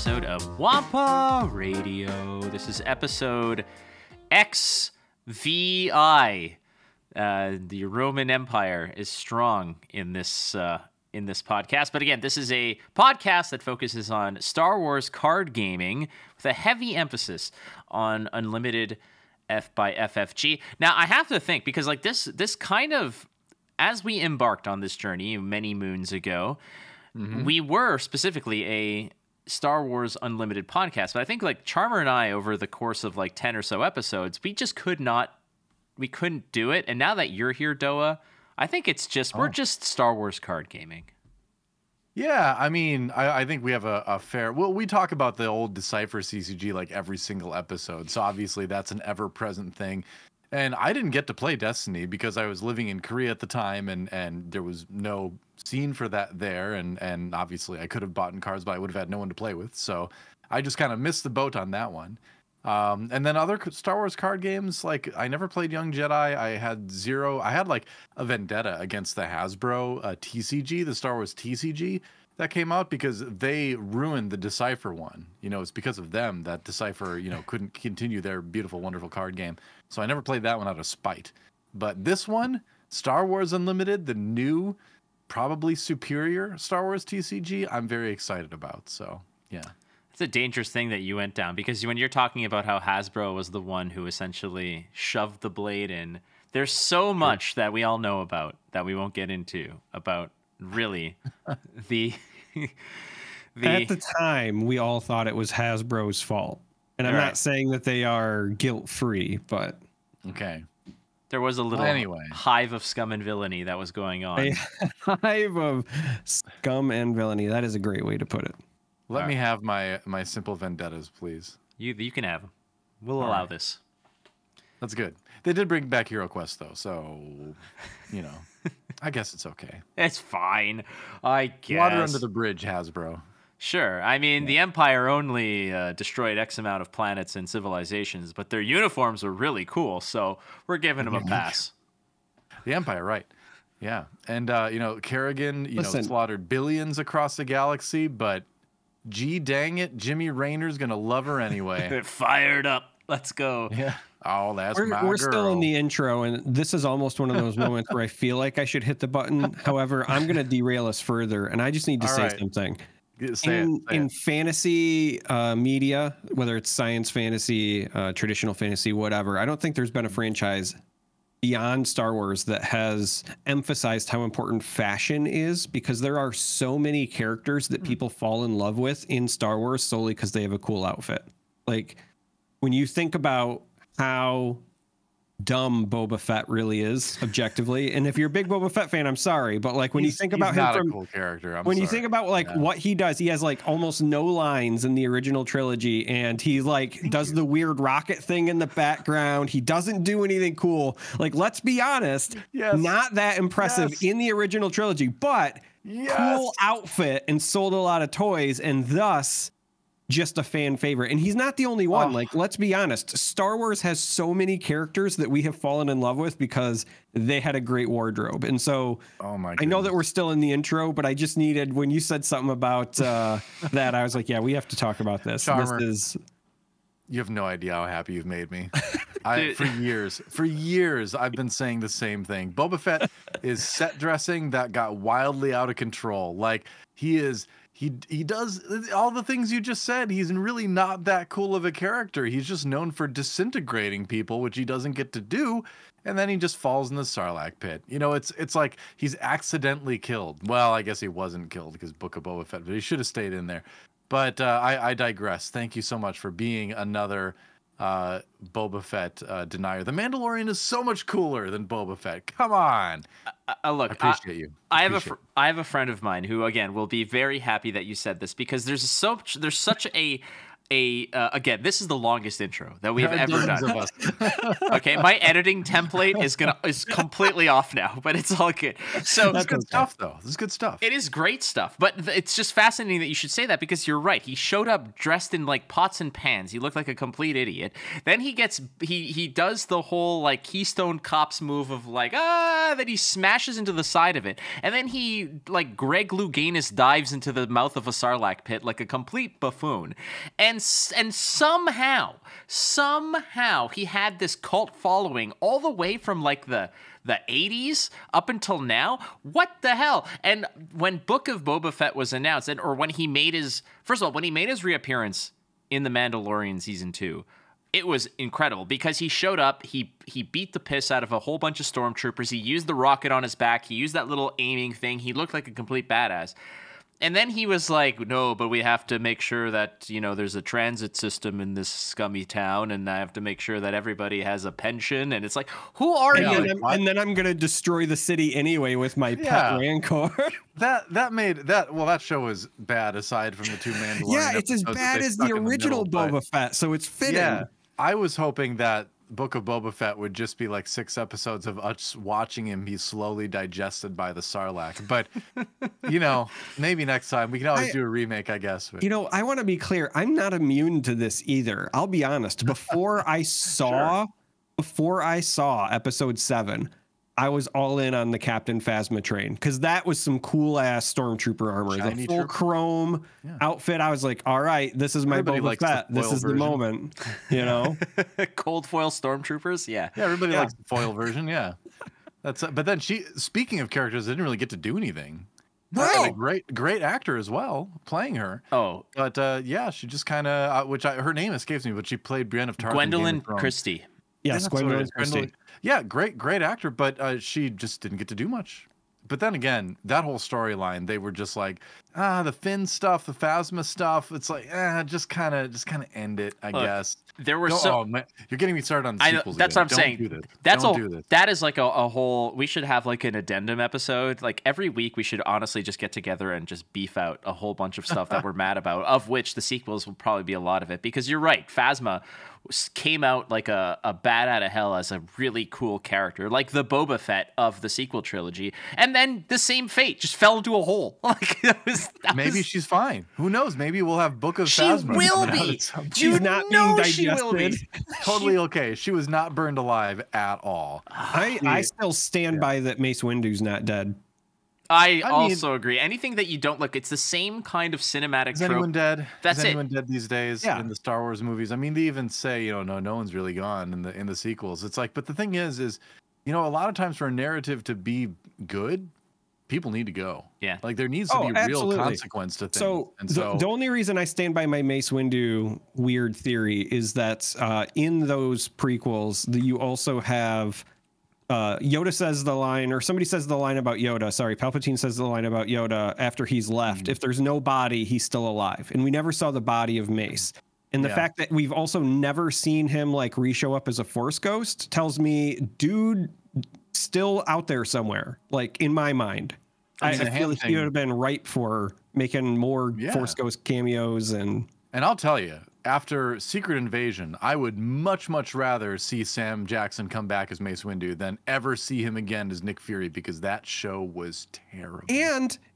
episode of Wampa Radio. This is episode XVI. The Roman Empire is strong in this podcast. But again, this is a podcast that focuses on Star Wars card gaming with a heavy emphasis on unlimited F by FFG. Now, I have to think, because like this kind of, as we embarked on this journey many moons ago, we were specifically a Star Wars Unlimited podcast. But I think like Charmer and I, over the course of like 10 or so episodes, we couldn't do it. And now that you're here, Doa, I think it's just, we're just Star Wars card gaming. Yeah, I mean, I think we have a fair... Well, we talk about the old Decipher CCG like every single episode, so obviously that's an ever-present thing. And I didn't get to play Destiny because I was living in Korea at the time, and there was no scene for that there, and obviously I could have bought cards, but I would have had no one to play with, so I just kind of missed the boat on that one. And then other Star Wars card games, like I never played Young Jedi. I had like a vendetta against the Hasbro TCG, the Star Wars TCG that came out, because they ruined the Decipher one. You know, it's because of them that Decipher, couldn't continue their beautiful, wonderful card game. So I never played that one out of spite. But this one, Star Wars Unlimited, the new, probably superior Star Wars TCG, I'm very excited about. So, yeah. It's a dangerous thing that you went down, because when you're talking about how Hasbro was the one who essentially shoved the blade in, there's so much that we all know about that we won't get into about really the At the time, we all thought it was Hasbro's fault. And I'm not saying that they are guilt-free, but... Okay. There was a little hive of scum and villainy that was going on. A hive of scum and villainy. That is a great way to put it. Let me have my simple vendettas, please. You can have them. We'll allow this. That's good. They did bring back Hero Quest, though, so, I guess it's okay. It's fine, I guess. Water under the bridge, Hasbro. Sure. I mean, the Empire only destroyed X amount of planets and civilizations, but their uniforms were really cool, so we're giving them a pass. The Empire, right. Yeah. And, Kerrigan, slaughtered billions across the galaxy, but... Gee dang it, Jimmy Raynor's gonna love her anyway. Fired up. Let's go. Yeah. Oh, we're girl. Still in the intro, and this is almost one of those moments where I feel like I should hit the button. However, I'm gonna derail us further, and I just need to say something. In fantasy media, whether it's science fantasy, traditional fantasy, whatever, I don't think there's been a franchise beyond Star Wars that has emphasized how important fashion is, because there are so many characters that people fall in love with in Star Wars solely because they have a cool outfit. Like when you think about how dumb Boba Fett really is objectively, and if you're a big Boba Fett fan, I'm sorry, but like when you think about him from a cool character, you think about what he does, he has like almost no lines in the original trilogy, and he like does the weird rocket thing in the background. He doesn't do anything cool. Like, let's be honest, not that impressive in the original trilogy, but cool outfit and sold a lot of toys, and thus just a fan favorite. And he's not the only one. Like, let's be honest, Star Wars has so many characters that we have fallen in love with because they had a great wardrobe. And so I know that we're still in the intro, but I just needed, when you said something about that, I was like, yeah, we have to talk about this. Charmer, this is... You have no idea how happy you've made me. For years, I've been saying the same thing. Boba Fett is set dressing that got wildly out of control. Like, he does all the things you just said. He's really not that cool of a character. He's just known for disintegrating people, which he doesn't get to do. And then he just falls in the Sarlacc pit. It's like he's accidentally killed. Well, I guess he wasn't killed because Book of Boba Fett, but he should have stayed in there. But I digress. Thank you so much for being another Boba Fett denier. The Mandalorian is so much cooler than Boba Fett. Come on. Look, I appreciate you. I have a friend of mine who, again, will be very happy that you said this, because there's such a again, this is the longest intro that we have ever Dozens done. of us. Okay, my editing template is completely off now, but it's all good. So That's good stuff, though. This is good stuff. it is great stuff, but it's just fascinating that you should say that, because you're right. He showed up dressed in like pots and pans. He looked like a complete idiot. Then he does the whole like Keystone Cops move of like then he smashes into the side of it, and then he like Greg Louganis dives into the mouth of a Sarlacc pit like a complete buffoon, and somehow he had this cult following all the way from like the 80s up until now. What the hell? And when Book of Boba Fett was announced, or when he made his reappearance in The Mandalorian season 2, it was incredible because he showed up, he beat the piss out of a whole bunch of stormtroopers, he used the rocket on his back, he used that little aiming thing, he looked like a complete badass. And then he was like, no, but we have to make sure that, there's a transit system in this scummy town, and I have to make sure that everybody has a pension. And it's like, who are you? And then I'm going to destroy the city anyway with my pet Rancor. That show was bad aside from the 2 Mandalorian. Yeah, it's as bad as the original Boba Fett, so it's fitting. Yeah, I was hoping that Book of Boba Fett would just be like 6 episodes of us watching him be slowly digested by the Sarlacc. But, maybe next time. We can always do a remake, I guess. But. I want to be clear. I'm not immune to this either. I'll be honest. Before I saw episode 7, I was all in on the Captain Phasma train because that was some cool ass stormtrooper armor. Shiny the full trooper. Chrome outfit. I was like, all right, this is my Everybody Boba Fett. This is the moment. Cold foil stormtroopers. Yeah. Yeah, everybody likes the foil version. Yeah. But then speaking of characters, they didn't really get to do anything. Right. Great actor as well, playing her. Oh. But she just kind of, her name escapes me, but she played Brienne of Tarth. Gwendolyn Christie. Yes, Gwendolyn Christie. Yeah, great actor, but she just didn't get to do much. But then again, that whole storyline, they were just like, the Finn stuff, the Phasma stuff. It's like, just kind of end it, I guess. There were you're getting me started on the sequels. That's again. what I'm saying. Do this. Do this. That is like a whole. We should have like an addendum episode. Like every week, we should honestly just get together and just beef out a whole bunch of stuff that we're mad about. Of which the sequels will probably be a lot of it, because you're right. Phasma came out like a bat out of hell as a really cool character, like the Boba Fett of the sequel trilogy, and then the same fate, just fell into a hole. Like maybe she's fine. Who knows? Maybe we'll have Book of Phasma. She will be. She's not being digested. She will be. Totally okay. She was not burned alive at all. I still stand by that Mace Windu's not dead. I also agree. Anything that you don't look, it's the same kind of cinematic trope. Anyone dead? That's is anyone dead these days in the Star Wars movies? I mean, they even say, no one's really gone in the sequels. It's like, but the thing is, a lot of times for a narrative to be good, people need to go. Yeah. Like there needs to be absolutely. real consequence to things. So the only reason I stand by my Mace Windu weird theory is that in those prequels, you also have Yoda says the line, or somebody says the line about Yoda. Sorry, Palpatine says the line about Yoda after he's left. If there's no body, he's still alive. And we never saw the body of Mace. And the fact that we've also never seen him like re-show up as a Force ghost tells me, dude, still out there somewhere. Like in my mind, I feel he would have been ripe for making more Force ghost cameos. And I'll tell you, after Secret Invasion, I would much rather see Sam Jackson come back as Mace Windu than ever see him again as Nick Fury, because that show was terrible.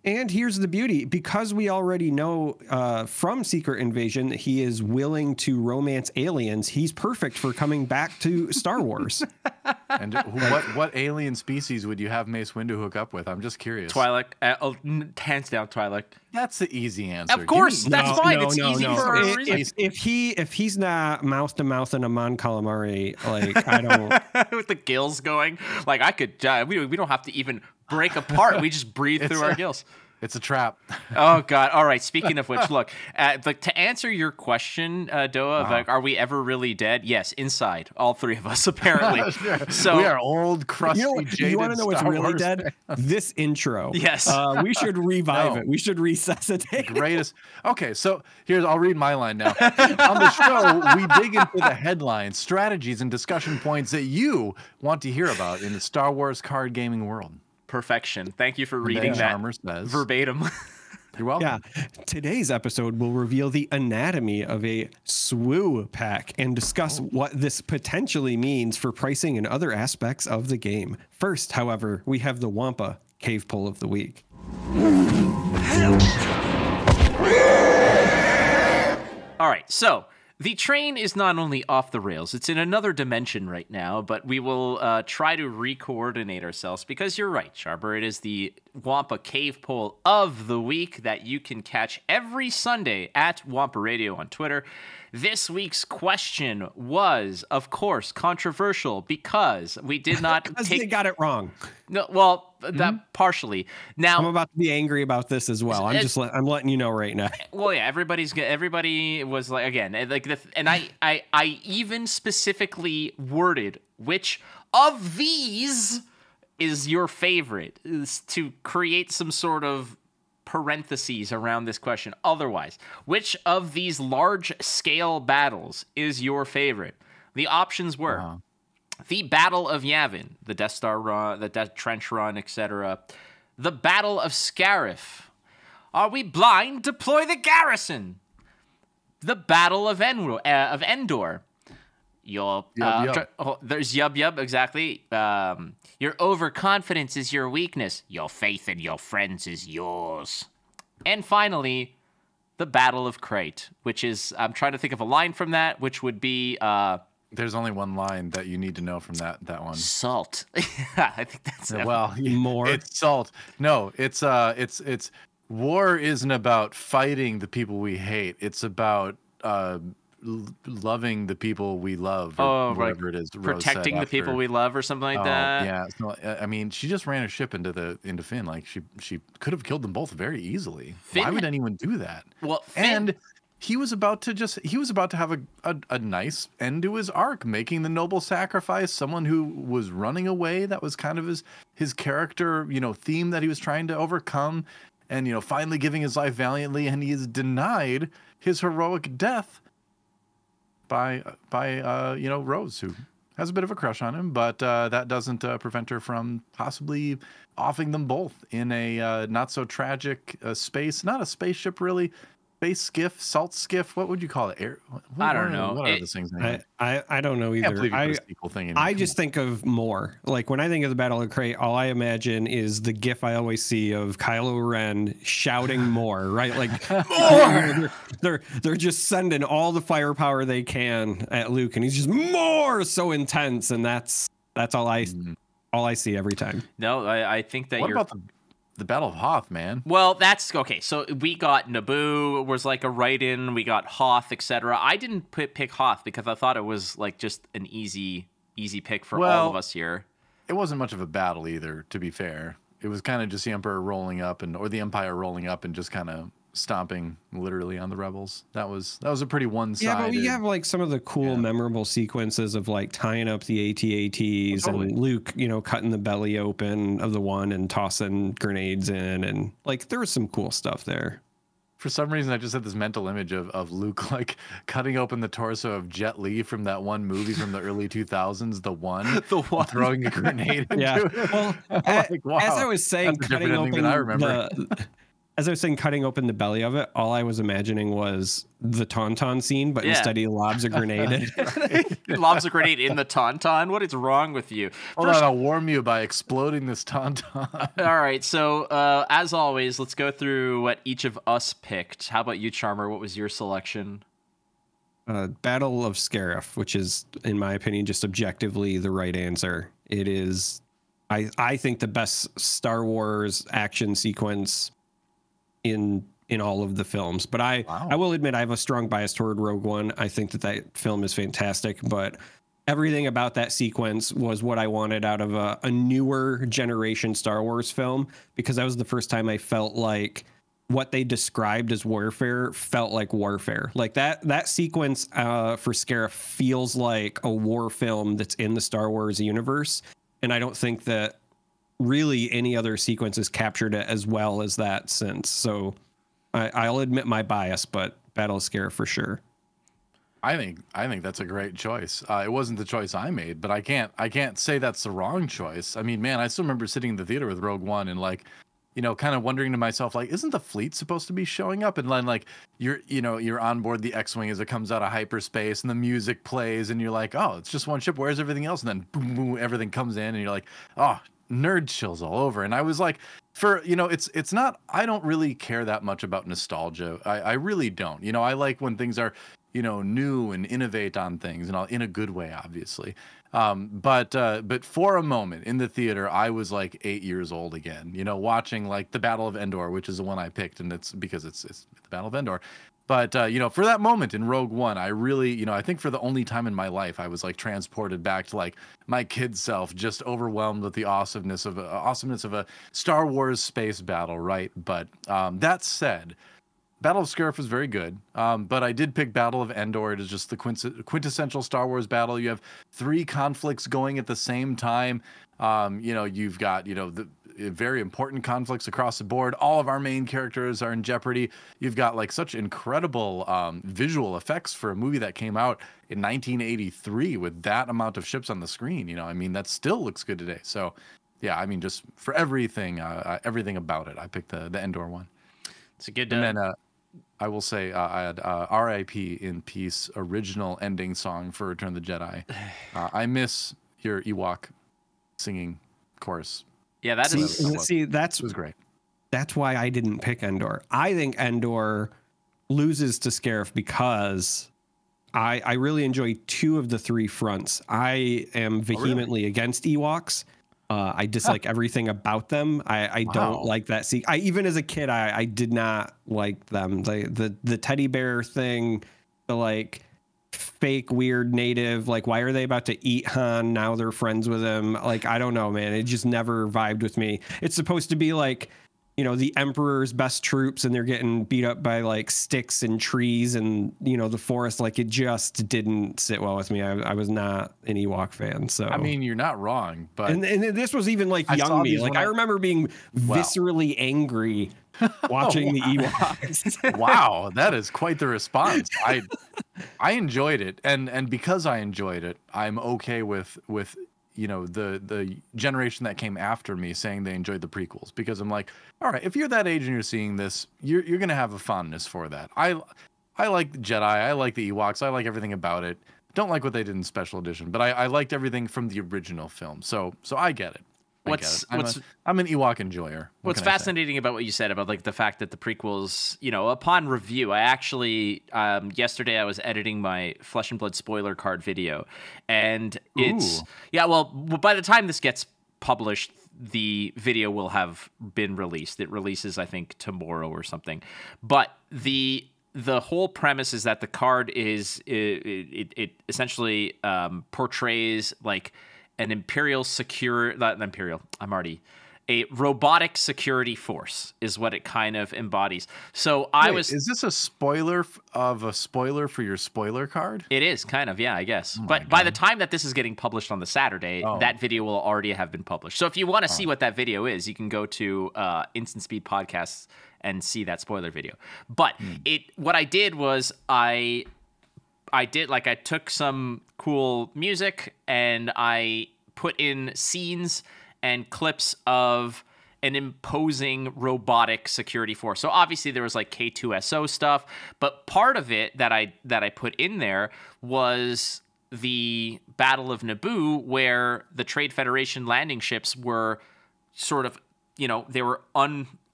And here's the beauty, because we already know from Secret Invasion that he is willing to romance aliens. He's perfect for coming back to Star Wars. And what alien species would you have Mace Windu hook up with? I'm just curious. Twi'lek, hands down, Twi'lek. That's the easy answer. Of course, that's fine. It's easy for a reason. If he's not mouth to mouth in a Mon Calamari, like I don't with the gills going, like I could. We don't have to even break apart. We just breathe through our gills. It's a trap. Oh God! All right. Speaking of which, look, like to answer your question, Doa, like, are we ever really dead? Yes, inside, all three of us apparently. So we are old, crusty, jaded. You want to know what's really Wars dead? This intro. Yes. We should revive it. We should resuscitate. Greatest. Okay, so I'll read my line now. On the show, we dig into the headlines, strategies, and discussion points that you want to hear about in the Star Wars card gaming world. Perfection. Thank you for reading that verbatim. You're welcome. Yeah. Today's episode will reveal the anatomy of a SWU pack and discuss what this potentially means for pricing and other aspects of the game. First, however, we have the Wampa Cave Pull of the Week. All right, so the train is not only off the rails, it's in another dimension right now, but we will try to re-coordinate ourselves because you're right, Charm3r. It is the Wampa Cave Poll of the Week that you can catch every Sunday at Wampa Radio on Twitter. This week's question was, of course, controversial because we did not because they got it wrong. No, well, that partially. Now I'm about to be angry about this as well. I'm letting you know right now. Well, yeah, everybody was like, again, like and I even specifically worded which of these is your favorite, is to create some sort of parentheses around this question. Otherwise, which of these large scale battles is your favorite? The options were the Battle of Yavin, the Death Star run, the Death Trench run, etc. The Battle of Scarif. Are we blind? Deploy the garrison. The Battle of Endor. There's Yub, exactly. Your overconfidence is your weakness. Your faith in your friends is yours. And finally, the Battle of Crate, which is, I'm trying to think of a line from that, which would be... There's only one line that you need to know from that one. Salt. I think that's more. It's salt. No, it's war isn't about fighting the people we hate. It's about loving the people we love, or whatever it is. Protecting the people we love, or something like that. Yeah. So, I mean, she just ran a ship into Finn. Like she could have killed them both very easily. Why would anyone do that? Well, and he was about to have a nice end to his arc, making the noble sacrifice, someone who was running away. That was kind of his character, theme that he was trying to overcome, and finally giving his life valiantly, and he is denied his heroic death by Rose, who has a bit of a crush on him, but that doesn't prevent her from possibly offing them both in a not so tragic space, not a spaceship really. Space skiff, salt skiff. What would you call it? I don't know. What are those things? I don't know either. I just think of more. Like when I think of the Battle of Crate, all I imagine is the GIF I always see of Kylo Ren shouting more, right? Like more. They're just sending all the firepower they can at Luke, and he's just more, so intense, and that's all I see every time. No, I think that what about the Battle of Hoth, man? Well, that's okay. So we got Naboo was like a write-in. We got Hoth, etc. I didn't pick Hoth because I thought it was like just an easy pick for all of us here. It wasn't much of a battle either, to be fair. It was kind of just the Emperor rolling up or the Empire rolling up and just kind of stomping literally on the rebels. That was a pretty one-sided. Yeah, but we have like some of the cool, memorable sequences of like tying up the AT-ATs and Luke, cutting the belly open of the one and tossing grenades in, and like there was some cool stuff there. For some reason, I just had this mental image of Luke like cutting open the torso of Jet Li from that one movie from the early 2000s, the one throwing a grenade into it. Well, as I was saying, cutting open cutting open the belly of it, all I was imagining was the Tauntaun scene, but instead he lobs a grenade. Lobs a grenade in the Tauntaun? What is wrong with you? Hold on, I'll warm you by exploding this Tauntaun. All right, so as always, let's go through what each of us picked. How about you, Charm3r? What was your selection? Battle of Scarif, which is, in my opinion, just objectively the right answer. It is, I think, the best Star Wars action sequence in all of the films, but I will admit I have a strong bias toward Rogue One. I think that film is fantastic, but everything about that sequence was what I wanted out of a newer generation Star Wars film, because that was the first time I felt like what they described as warfare felt like warfare. Like that sequence for Scarif feels like a war film that's in the Star Wars universe, and I don't think that really any other sequences captured it as well as that since. So I'll admit my bias, but Battle of Scarif for sure. I think that's a great choice. It wasn't the choice I made, but I can't say that's the wrong choice. I mean, man, I still remember sitting in the theater with Rogue One and like kind of wondering to myself, like, isn't the fleet supposed to be showing up? And then, like, you're on board the X-Wing as it comes out of hyperspace and the music plays and you're like, oh, it's just one ship. Where's everything else? And then boom, boom, everything comes in and you're like, oh, nerd chills all over. And I was like, it's not, I don't really care that much about nostalgia. I really don't. I like when things are, new and innovate on things, and in a good way, obviously. But for a moment in the theater, I was like 8 years old again, watching like the Battle of Endor, which is the one I picked, and it's because it's the Battle of Endor. But for that moment in Rogue One, I really, I think for the only time in my life, I was like transported back to like my kid self, just overwhelmed with the awesomeness of a Star Wars space battle, right? But that said, Battle of Scarif was very good, but I did pick Battle of Endor. It is just the quintessential Star Wars battle. You have 3 conflicts going at the same time. You've got, the very important conflicts across the board. All of our main characters are in jeopardy. You've got like such incredible visual effects for a movie that came out in 1983 with that amount of ships on the screen. That still looks good today. So, yeah, just for everything about it, I picked the Endor one. It's a good. And then I will say I had R.I.P. in Peace original ending song for Return of the Jedi. I miss your Ewok singing chorus. Yeah, that was great. That's why I didn't pick Endor. I think Endor loses to Scarif because I really enjoy 2 of the 3 fronts. I am vehemently against Ewoks. I dislike everything about them. I don't like that. Even as a kid, I did not like them. The teddy bear thing, the like fake weird native, like why are they about to eat Han? Now they're friends with him. Like, I don't know, man. It just never vibed with me. It's supposed to be like, the Emperor's best troops and they're getting beat up by like sticks and trees and, the forest. Like, it just didn't sit well with me. I was not an Ewok fan. So, you're not wrong, but. And this was even like young me. Like, I remember being viscerally angry watching the Ewoks. Wow. That is quite the response. I enjoyed it. And because I enjoyed it, I'm okay with the generation that came after me saying they enjoyed the prequels, because I'm like, all right, if you're that age and you're seeing this, you're going to have a fondness for that. I like the Jedi. I like the Ewoks. I like everything about it. Don't like what they did in special edition, but I liked everything from the original film. So I get it. I'm an Ewok enjoyer. What's fascinating about what you said about like the fact that the prequels, upon review, I actually yesterday I was editing my Flesh and Blood spoiler card video, and by the time this gets published, the video will have been released. It releases, I think, tomorrow or something. But the whole premise is that the card is it essentially portrays like an a robotic security force is what it kind of embodies. So is this a spoiler for your spoiler card? It is kind of, yeah, I guess. But by the time that this is getting published on the Saturday, that video will already have been published. So if you want to see what that video is, you can go to Instant Speed Podcasts and see that spoiler video. But what I did was I took some cool music and I put in scenes and clips of an imposing robotic security force. So obviously there was like K2SO stuff, but part of it that I put in there was the Battle of Naboo, where the Trade Federation landing ships were sort of, they were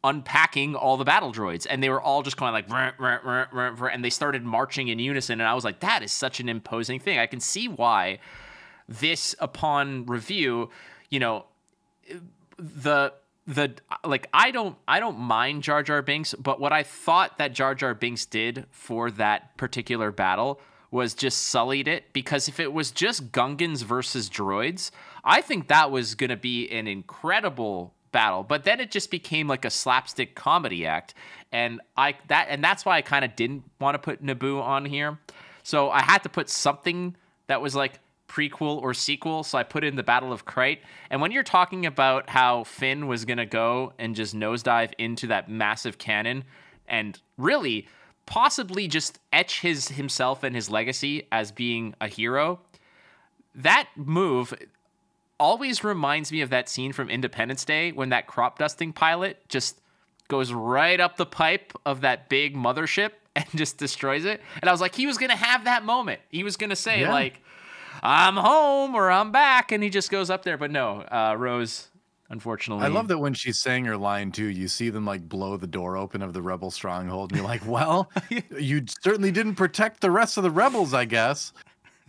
unpacking all the battle droids, and they were all just going like, and they started marching in unison. And I was like, that is such an imposing thing. I can see why this, upon review, I don't mind Jar Jar Binks, but what I thought that Jar Jar Binks did for that particular battle was just sullied it, because if it was just Gungans versus droids, I think that was going to be an incredible battle. But then it just became like a slapstick comedy act, and that's why I kind of didn't want to put Naboo on here. So I had to put something that was like prequel or sequel, so I put in the Battle of Krayt. And when you're talking about how Finn was going to go and just nosedive into that massive cannon and really possibly just etch himself and his legacy as being a hero, that move, always reminds me of that scene from Independence Day when that crop dusting pilot just goes right up the pipe of that big mothership and just destroys it. And I was like, he was going to have that moment. He was going to say, like, I'm home or I'm back. And he just goes up there. But no, Rose, unfortunately. I love that when she's saying her line, too, you see them, like, blow the door open of the rebel stronghold. And you're like, well, you certainly didn't protect the rest of the rebels, I guess.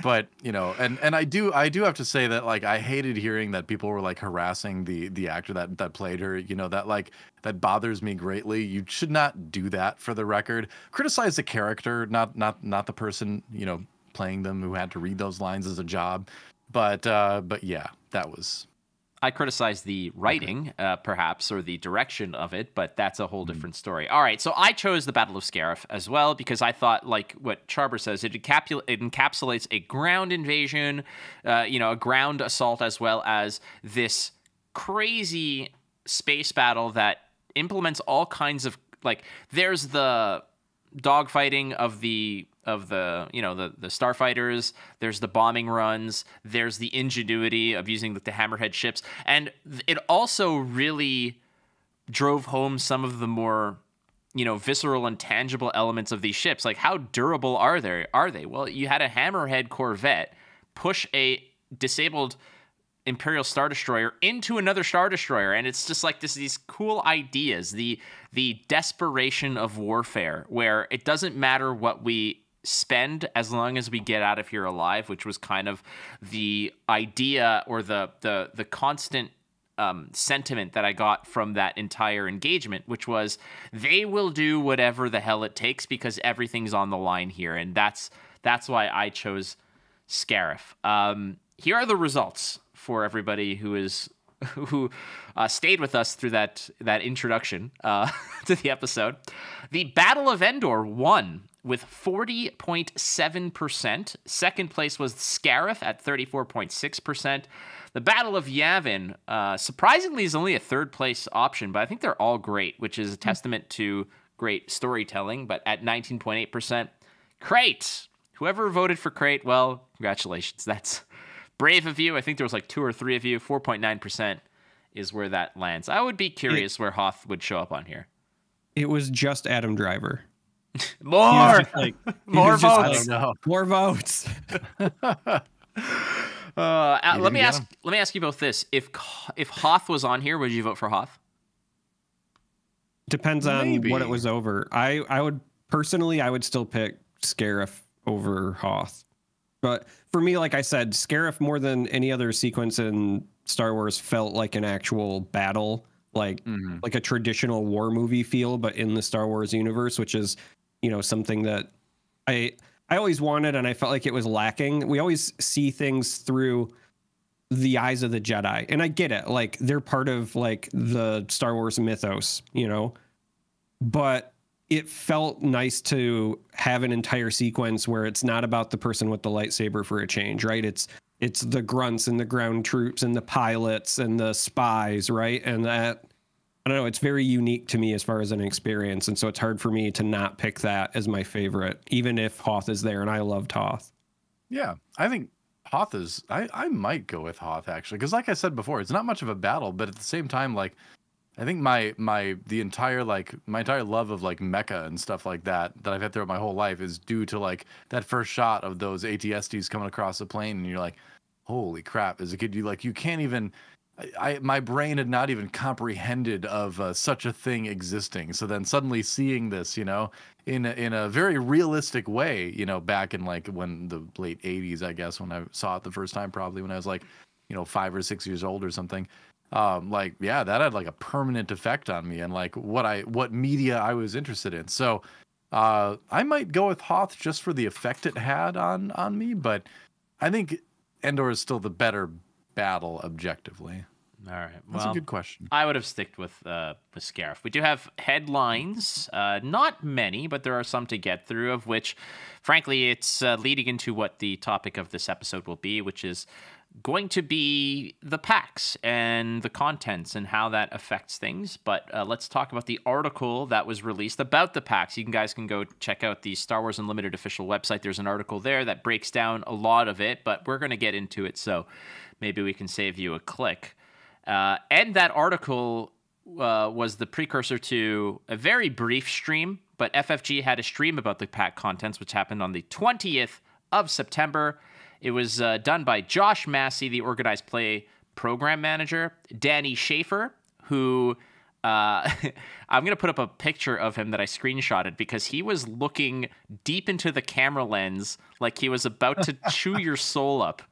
But, you know, and I do have to say that, like, I hated hearing that people were, like, harassing the actor that played her. You know, that bothers me greatly. You should not do that, for the record. Criticize the character, not the person, you know, playing them, who had to read those lines as a job. But yeah, that was... I criticize the writing, perhaps, or the direction of it, but that's a whole different story. All right, so I chose the Battle of Scarif as well because I thought, like what Charm3r says, it encapsulates a ground invasion, you know, a ground assault, as well as this crazy space battle that implements all kinds of, like, there's the dogfighting of the you know, the starfighters, there's the bombing runs, there's the ingenuity of using the hammerhead ships, and it also really drove home some of the more, you know, visceral and tangible elements of these ships. Like, how durable are they? Well, you had a hammerhead corvette push a disabled Imperial Star Destroyer into another Star Destroyer, and it's just like these cool ideas, the desperation of warfare, where it doesn't matter what we spend as long as we get out of here alive, which was kind of the idea, or the constant sentiment that I got from that entire engagement, which was they will do whatever the hell it takes because everything's on the line here, and that's why I chose Scarif. Here are the results for everybody who stayed with us through that introduction to the episode. The Battle of Endor won with 40.7%. Second place was Scarif at 34.6%. The Battle of Yavin, surprisingly, is only a third place option, but I think they're all great, which is a testament to great storytelling, but at 19.8%. Crate, whoever voted for Crate, well, congratulations. That's brave of you. I think there was like 2 or 3 of you. 4.9% is where that lands. I would be curious where Hoth would show up on here. It was just Adam Driver. More votes. More votes. Let me ask you both this: if Hoth was on here, would you vote for Hoth? Depends on what it was over. I would personally, I would still pick Scarif over Hoth. But for me, like I said, Scarif, more than any other sequence in Star Wars, felt like an actual battle, like a traditional war movie feel, but in the Star Wars universe, which is, you know, something that I always wanted, and I felt like it was lacking. We always see things through the eyes of the Jedi, and I get it. Like, they're part of, like, the Star Wars mythos, you know, but it felt nice to have an entire sequence where it's not about the person with the lightsaber for a change, right? It's the grunts and the ground troops and the pilots and the spies, right? And that, I don't know, it's very unique to me as far as an experience. And so it's hard for me to not pick that as my favorite, even if Hoth is there, and I loved Hoth. Yeah, I think Hoth is, I might go with Hoth, actually, because like I said before, it's not much of a battle, but at the same time, like, I think my entire love of, like, mecha and stuff like that I've had throughout my whole life is due to, like, that first shot of those AT-STs coming across the plane, and you're like, holy crap. As a kid, you can't even, my brain had not even comprehended of such a thing existing. So then suddenly seeing this, you know, in a very realistic way, you know, back in, like, when the late 80s, I guess, when I saw it the first time, probably when I was, like, you know, 5 or 6 years old or something. Like, yeah, that had, like, a permanent effect on me and, like, what media I was interested in. So I might go with Hoth just for the effect it had on me, but I think Endor is still the better battle objectively. All right. That's a good question. I would have sticked with Scarif. We do have headlines, not many, but there are some to get through, of which, frankly, it's leading into what the topic of this episode will be, which is going to be the packs and the contents and how that affects things. But let's talk about the article that was released about the packs. You guys can go check out the Star Wars Unlimited official website. There's an article there that breaks down a lot of it, but we're going to get into it, so maybe we can save you a click. And that article was the precursor to a very brief stream, but FFG had a stream about the pack contents, which happened on the 20th of September. It was done by Josh Massey, the Organized Play program manager, Danny Schaefer, who I'm going to put up a picture of him that I screenshotted because he was looking deep into the camera lens like he was about to chew your soul up.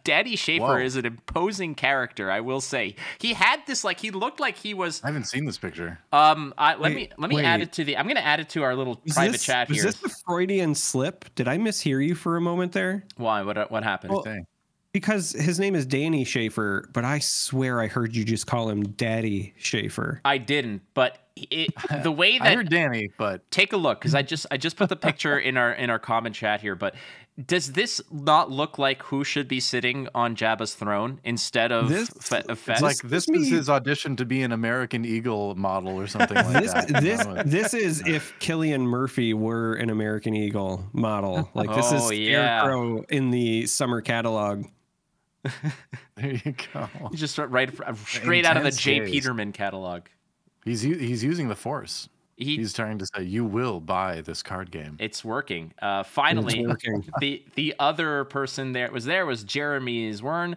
Danny Schaefer is an imposing character, I will say. He had this, like, he looked like he was... I haven't seen this picture. Let me add it to the... I'm going to add it to our little private chat here. Is this a Freudian slip? Did I mishear you for a moment there? Why? What happened? Well, because his name is Danny Schaefer, but I swear I heard you just call him Daddy Schaefer. I didn't, but the way that I heard Danny, but take a look, because I just put the picture in our comment chat here. But does this not look like who should be sitting on Jabba's throne instead of Fett? It's like this is his audition to be an American Eagle model or something like that. This is if Cillian Murphy were an American Eagle model. Like this is Scarecrow in the summer catalog. There you go. He's just straight out of the J. Peterman catalog. He's using the Force. He's trying to say, you will buy this card game. It's working. Finally, it's working. The other person there was Jeremy Zwern,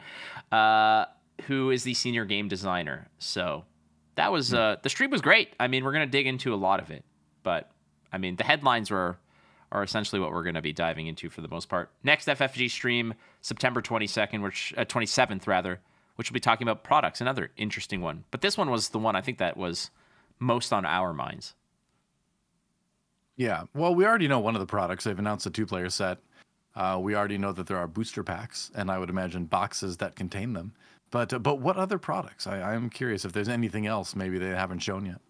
who is the senior game designer. So that was the stream was great. I mean, we're gonna dig into a lot of it, but I mean, the headlines are essentially what we're going to be diving into for the most part. Next FFG stream, September 27th rather, which will be talking about products, another interesting one. But this one was the one I think that was most on our minds. Yeah, well, we already know one of the products. They've announced a 2-player set. We already know that there are booster packs, and I would imagine boxes that contain them. But what other products? I'm curious if there's anything else maybe they haven't shown yet.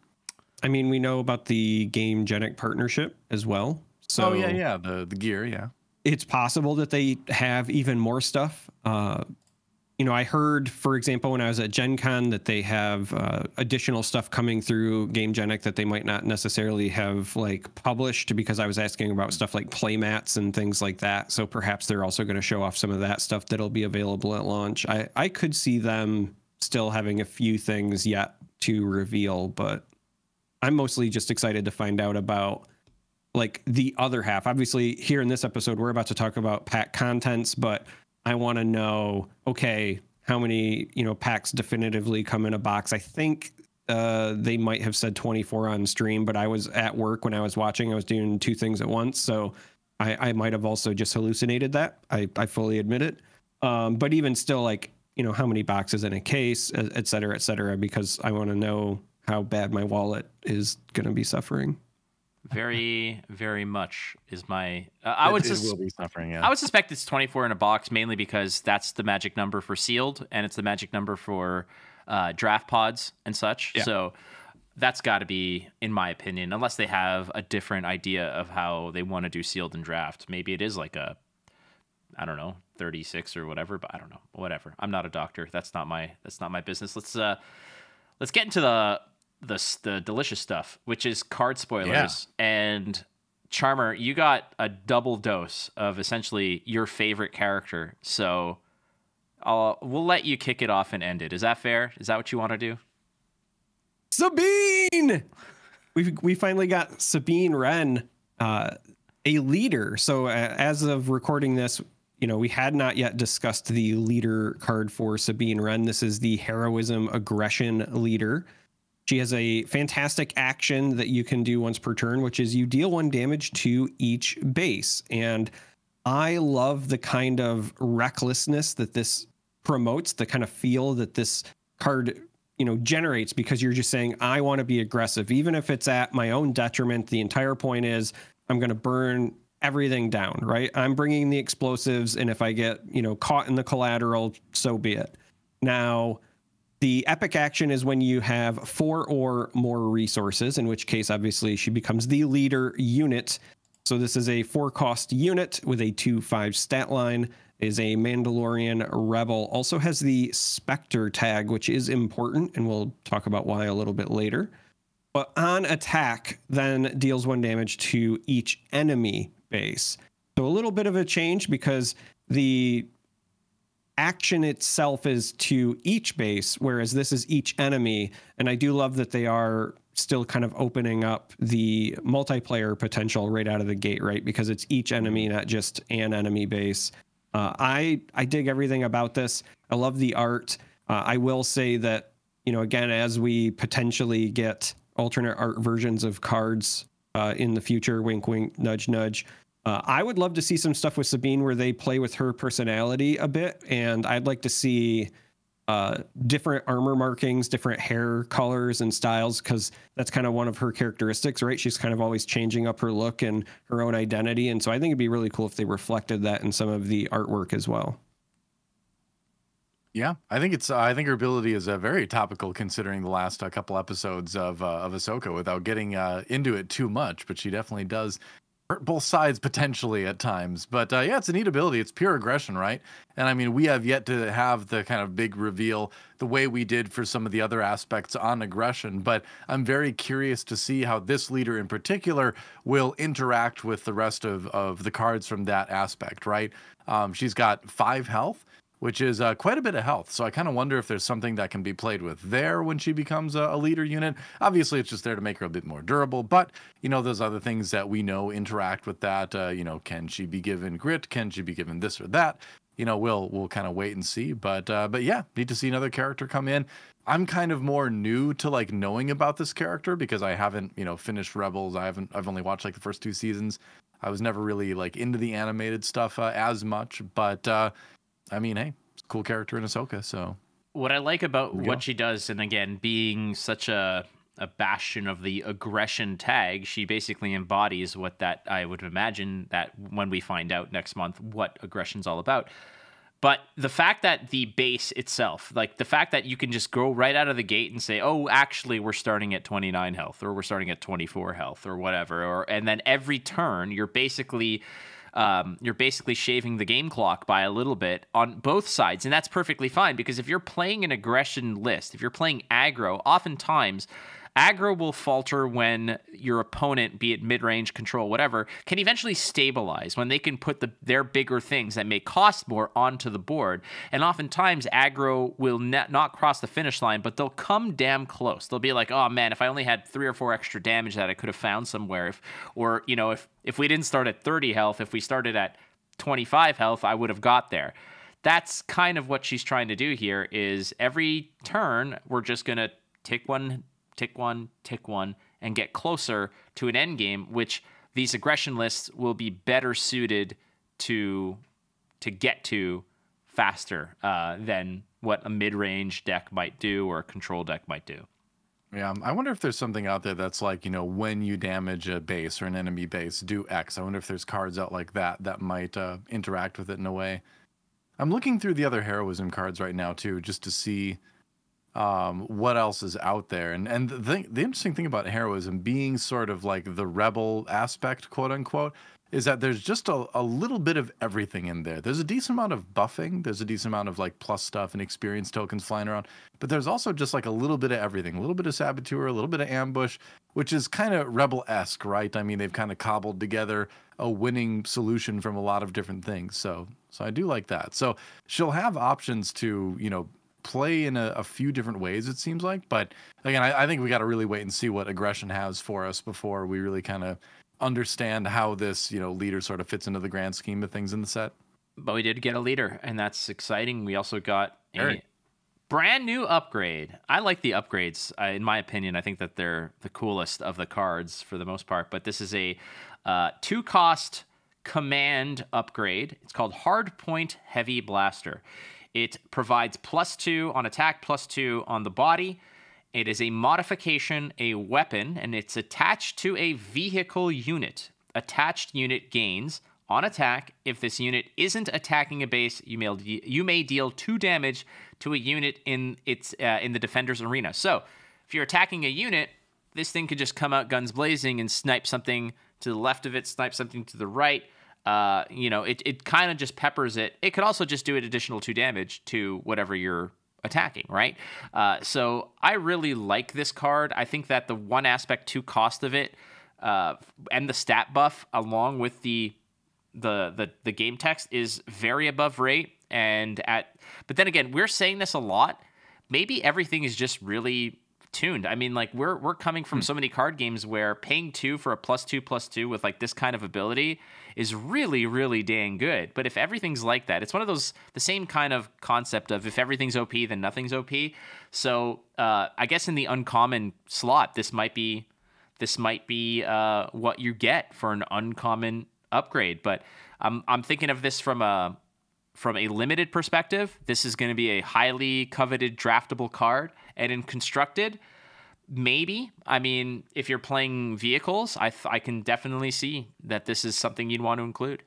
I mean, we know about the Game Genic partnership as well. So the gear, yeah. It's possible that they have even more stuff. I heard, for example, when I was at Gen Con that they have additional stuff coming through Game Genic that they might not necessarily have like published, because I was asking about stuff like playmats and things like that. So perhaps they're also going to show off some of that stuff that'll be available at launch. I could see them still having a few things yet to reveal, but I'm mostly just excited to find out about like the other half. Obviously, here in this episode, we're about to talk about pack contents, but I want to know, okay, how many, packs definitively come in a box? I think they might have said 24 on stream, but I was at work when I was watching. I was doing 2 things at once, so I might have also just hallucinated that. I fully admit it. But even still, like, how many boxes in a case, et cetera, because I want to know how bad my wallet is going to be suffering. Very, very much is my. I would will be suffering. Yeah. I would suspect it's 24 in a box, mainly because that's the magic number for sealed, and it's the magic number for draft pods and such. Yeah. So that's got to be, in my opinion, unless they have a different idea of how they want to do sealed and draft. Maybe it is like a, I don't know, 36 or whatever. But I don't know. Whatever. I'm not a doctor. That's not my business. Let's get into the delicious stuff, which is card spoilers. Yeah. And Charm3r, you got a double dose of essentially your favorite character. So we'll let you kick it off and end it. Is that fair? Is that what you want to do? Sabine! We finally got Sabine Wren, a leader. So as of recording this, we had not yet discussed the leader card for Sabine Wren. This is the Heroism Aggression leader. She has a fantastic action that you can do once per turn, which is you deal 1 damage to each base. And I love the kind of recklessness that this promotes, the kind of feel that this card, generates, because you're just saying, I want to be aggressive, even if it's at my own detriment. The entire point is I'm going to burn everything down, right? I'm bringing the explosives, and if I get, caught in the collateral, so be it. Now, The epic action is when you have 4 or more resources, in which case, obviously, she becomes the leader unit. So this is a 4-cost unit with a 2/5 stat line. Is a Mandalorian rebel. Also has the Spectre tag, which is important, and we'll talk about why a little bit later. But on attack, then deals 1 damage to each enemy base. So a little bit of a change because the action itself is to each base, whereas this is each enemy. And I do love that they are still kind of opening up the multiplayer potential right out of the gate, right? Because it's each enemy, not just an enemy base. I dig everything about this. I love the art. I will say that, you know, again, as we potentially get alternate art versions of cards in the future, wink, wink, nudge, nudge, I would love to see some stuff with Sabine where they play with her personality a bit. And I'd like to see different armor markings, different hair colors and styles, because that's kind of one of her characteristics, right? She's kind of always changing up her look and her own identity. And so I think it'd be really cool if they reflected that in some of the artwork as well. Yeah, I think her ability is very topical considering the last couple episodes of Ahsoka, without getting into it too much, but she definitely does hurt both sides potentially at times. But yeah, it's a neat ability. It's pure aggression, right? And I mean, we have yet to have the kind of big reveal the way we did for some of the other aspects on aggression. But I'm very curious to see how this leader in particular will interact with the rest of the cards from that aspect, right? She's got 5 health, which is quite a bit of health. So I kind of wonder if there's something that can be played with there when she becomes a leader unit. Obviously, it's just there to make her a bit more durable, but, you know, there's other things that we know interact with that. You know, can she be given grit? Can she be given this or that? You know, we'll kind of wait and see. But yeah, need to see another character come in. I'm kind of more new to like knowing about this character because I haven't, you know, finished Rebels. I've only watched like the first 2 seasons. I was never really like into the animated stuff as much, but I mean, hey, it's a cool character in Ahsoka, so. What I like about what she does, and again, being such a bastion of the aggression tag, she basically embodies what that, I would imagine, that when we find out next month what aggression's all about. But the fact that the base itself, like the fact that you can just go right out of the gate and say, oh, actually, we're starting at 29 health, or we're starting at 24 health, or whatever, and then every turn, you're basically shaving the game clock by a little bit on both sides. And that's perfectly fine, because if you're playing an aggression list, if you're playing aggro, oftentimes aggro will falter when your opponent, be it mid-range, control, whatever, can eventually stabilize when they can put their bigger things that may cost more onto the board. And oftentimes aggro will not cross the finish line, but they'll come damn close. They'll be like, oh man, if I only had 3 or 4 extra damage that I could have found somewhere, if we didn't start at 30 health, if we started at 25 health, I would have got there. That's kind of what she's trying to do here, is every turn, we're just going to tick one, and get closer to an end game, which these aggression lists will be better suited to get to faster than what a mid-range deck might do or a control deck might do. Yeah, I wonder if there's something out there that's like, you know, when you damage a base or an enemy base, do X. I wonder if there's cards out like that might interact with it in a way. I'm looking through the other heroism cards right now, too, just to see what else is out there. And the interesting thing about heroism being sort of like the rebel aspect, quote unquote, is that there's just a little bit of everything in there. There's a decent amount of buffing. There's a decent amount of like plus stuff and experience tokens flying around. But there's also just like a little bit of everything. A little bit of saboteur, a little bit of ambush, which is kind of rebel-esque, right? I mean, they've kind of cobbled together a winning solution from a lot of different things. So I do like that. So she'll have options to, you know, play in a few different ways, it seems like. But again, I think we got to really wait and see what aggression has for us before we really kind of understand how this, you know, leader sort of fits into the grand scheme of things in the set. But we did get a leader, and that's exciting. We also got a brand new upgrade. I like the upgrades. In my opinion, I think that they're the coolest of the cards for the most part. But this is a 2-cost command upgrade. It's called Hardpoint Heavy Blaster. It provides +2 on attack, +2 on the body. It is a modification, a weapon, and it's attached to a vehicle unit. Attached unit gains On attack, if this unit isn't attacking a base, you may deal 2 damage to a unit in the defender's arena. So if you're attacking a unit, this thing could just come out guns blazing and snipe something to the left of it, snipe something to the right. It kind of just peppers it. It could also just do an additional 2 damage to whatever you're attacking, right? So I really like this card. I think that the 1 aspect 2 cost of it and the stat buff along with the game text is very above rate. But then again, we're saying this a lot. Maybe everything is just really tuned. I mean, like we're coming from so many card games where paying 2 for a +2/+2 with like this kind of ability is really, really dang good. But if everything's like that, it's one of those, the same kind of concept of if everything's OP, then nothing's OP. So I guess in the uncommon slot, this might be what you get for an uncommon upgrade. But I'm thinking of this from a limited perspective. This is going to be a highly coveted draftable card. And in constructed, maybe. I mean, if you're playing vehicles, I can definitely see that this is something you'd want to include.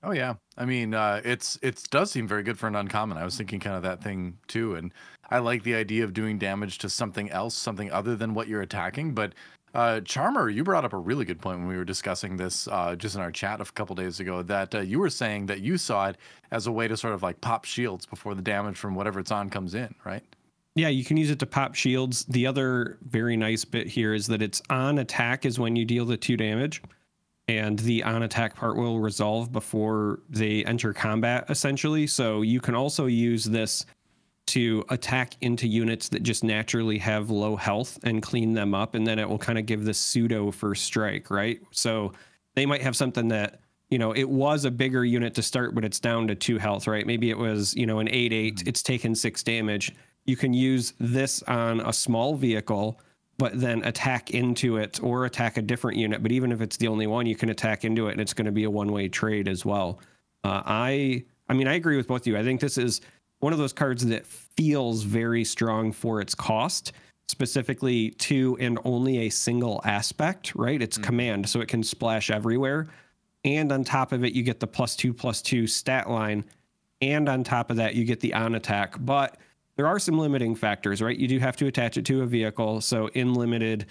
Oh yeah, I mean, it does seem very good for an uncommon. I was thinking kind of that thing too, and I like the idea of doing damage to something else, something other than what you're attacking. But Charm3r, you brought up a really good point when we were discussing this just in our chat a couple days ago, that you were saying that you saw it as a way to sort of like pop shields before the damage from whatever it's on comes in, right? Yeah, you can use it to pop shields. The other very nice bit here is that it's on attack is when you deal the 2 damage, and the on attack part will resolve before they enter combat, essentially. So you can also use this to attack into units that just naturally have low health and clean them up, and then it will kind of give this pseudo first strike, right? So they might have something that, it was a bigger unit to start, but it's down to 2 health, right? Maybe it was, an 8/8, it's taken 6 damage. You can use this on a small vehicle, but then attack into it or attack a different unit. But even if it's the only one, you can attack into it, and it's going to be a one-way trade as well. I agree with both of you. I think this is one of those cards that feels very strong for its cost, specifically to and only a single aspect, right? It's command, so it can splash everywhere. And on top of it, you get the +2/+2 stat line. And on top of that, you get the on attack. But there are some limiting factors, right? You do have to attach it to a vehicle. So in limited,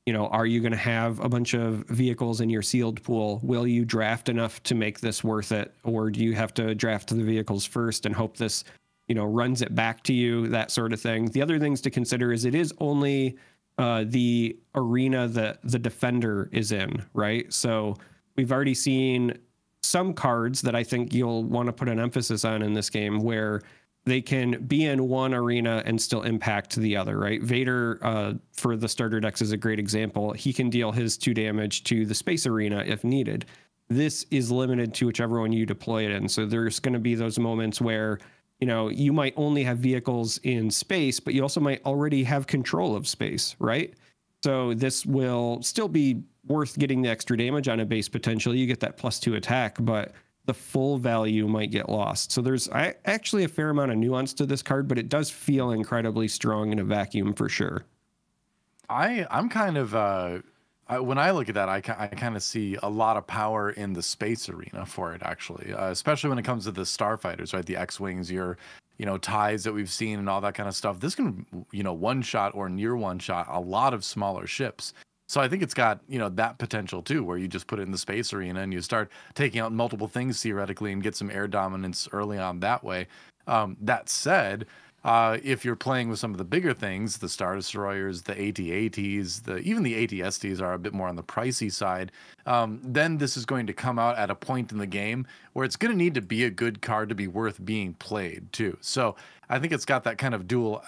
are you going to have a bunch of vehicles in your sealed pool? Will you draft enough to make this worth it? Or do you have to draft the vehicles first and hope this, runs it back to you, that sort of thing? The other things to consider is it is only the arena that the defender is in, right? So we've already seen some cards that I think you'll want to put an emphasis on in this game where they can be in one arena and still impact the other, right? Vader, for the starter decks, is a great example. He can deal his 2 damage to the space arena if needed. This is limited to whichever one you deploy it in. So there's going to be those moments where, you might only have vehicles in space, but you also might already have control of space, right? So this will still be worth getting the extra damage on a base potentially. You get that +2 attack, but the full value might get lost. So there's actually a fair amount of nuance to this card, but it does feel incredibly strong in a vacuum for sure. I'm kind of when I look at that, I kind of see a lot of power in the space arena for it, actually, especially when it comes to the starfighters, right? The X-Wings, your ties that we've seen and all that kind of stuff. This can one shot or near one shot a lot of smaller ships. So I think it's got, that potential too, where you just put it in the space arena and you start taking out multiple things theoretically and get some air dominance early on that way. That said, if you're playing with some of the bigger things, the Star Destroyers, the AT-ATs, even the AT-STs are a bit more on the pricey side, then this is going to come out at a point in the game where it's going to need to be a good card to be worth being played too. So I think it's got that kind of dual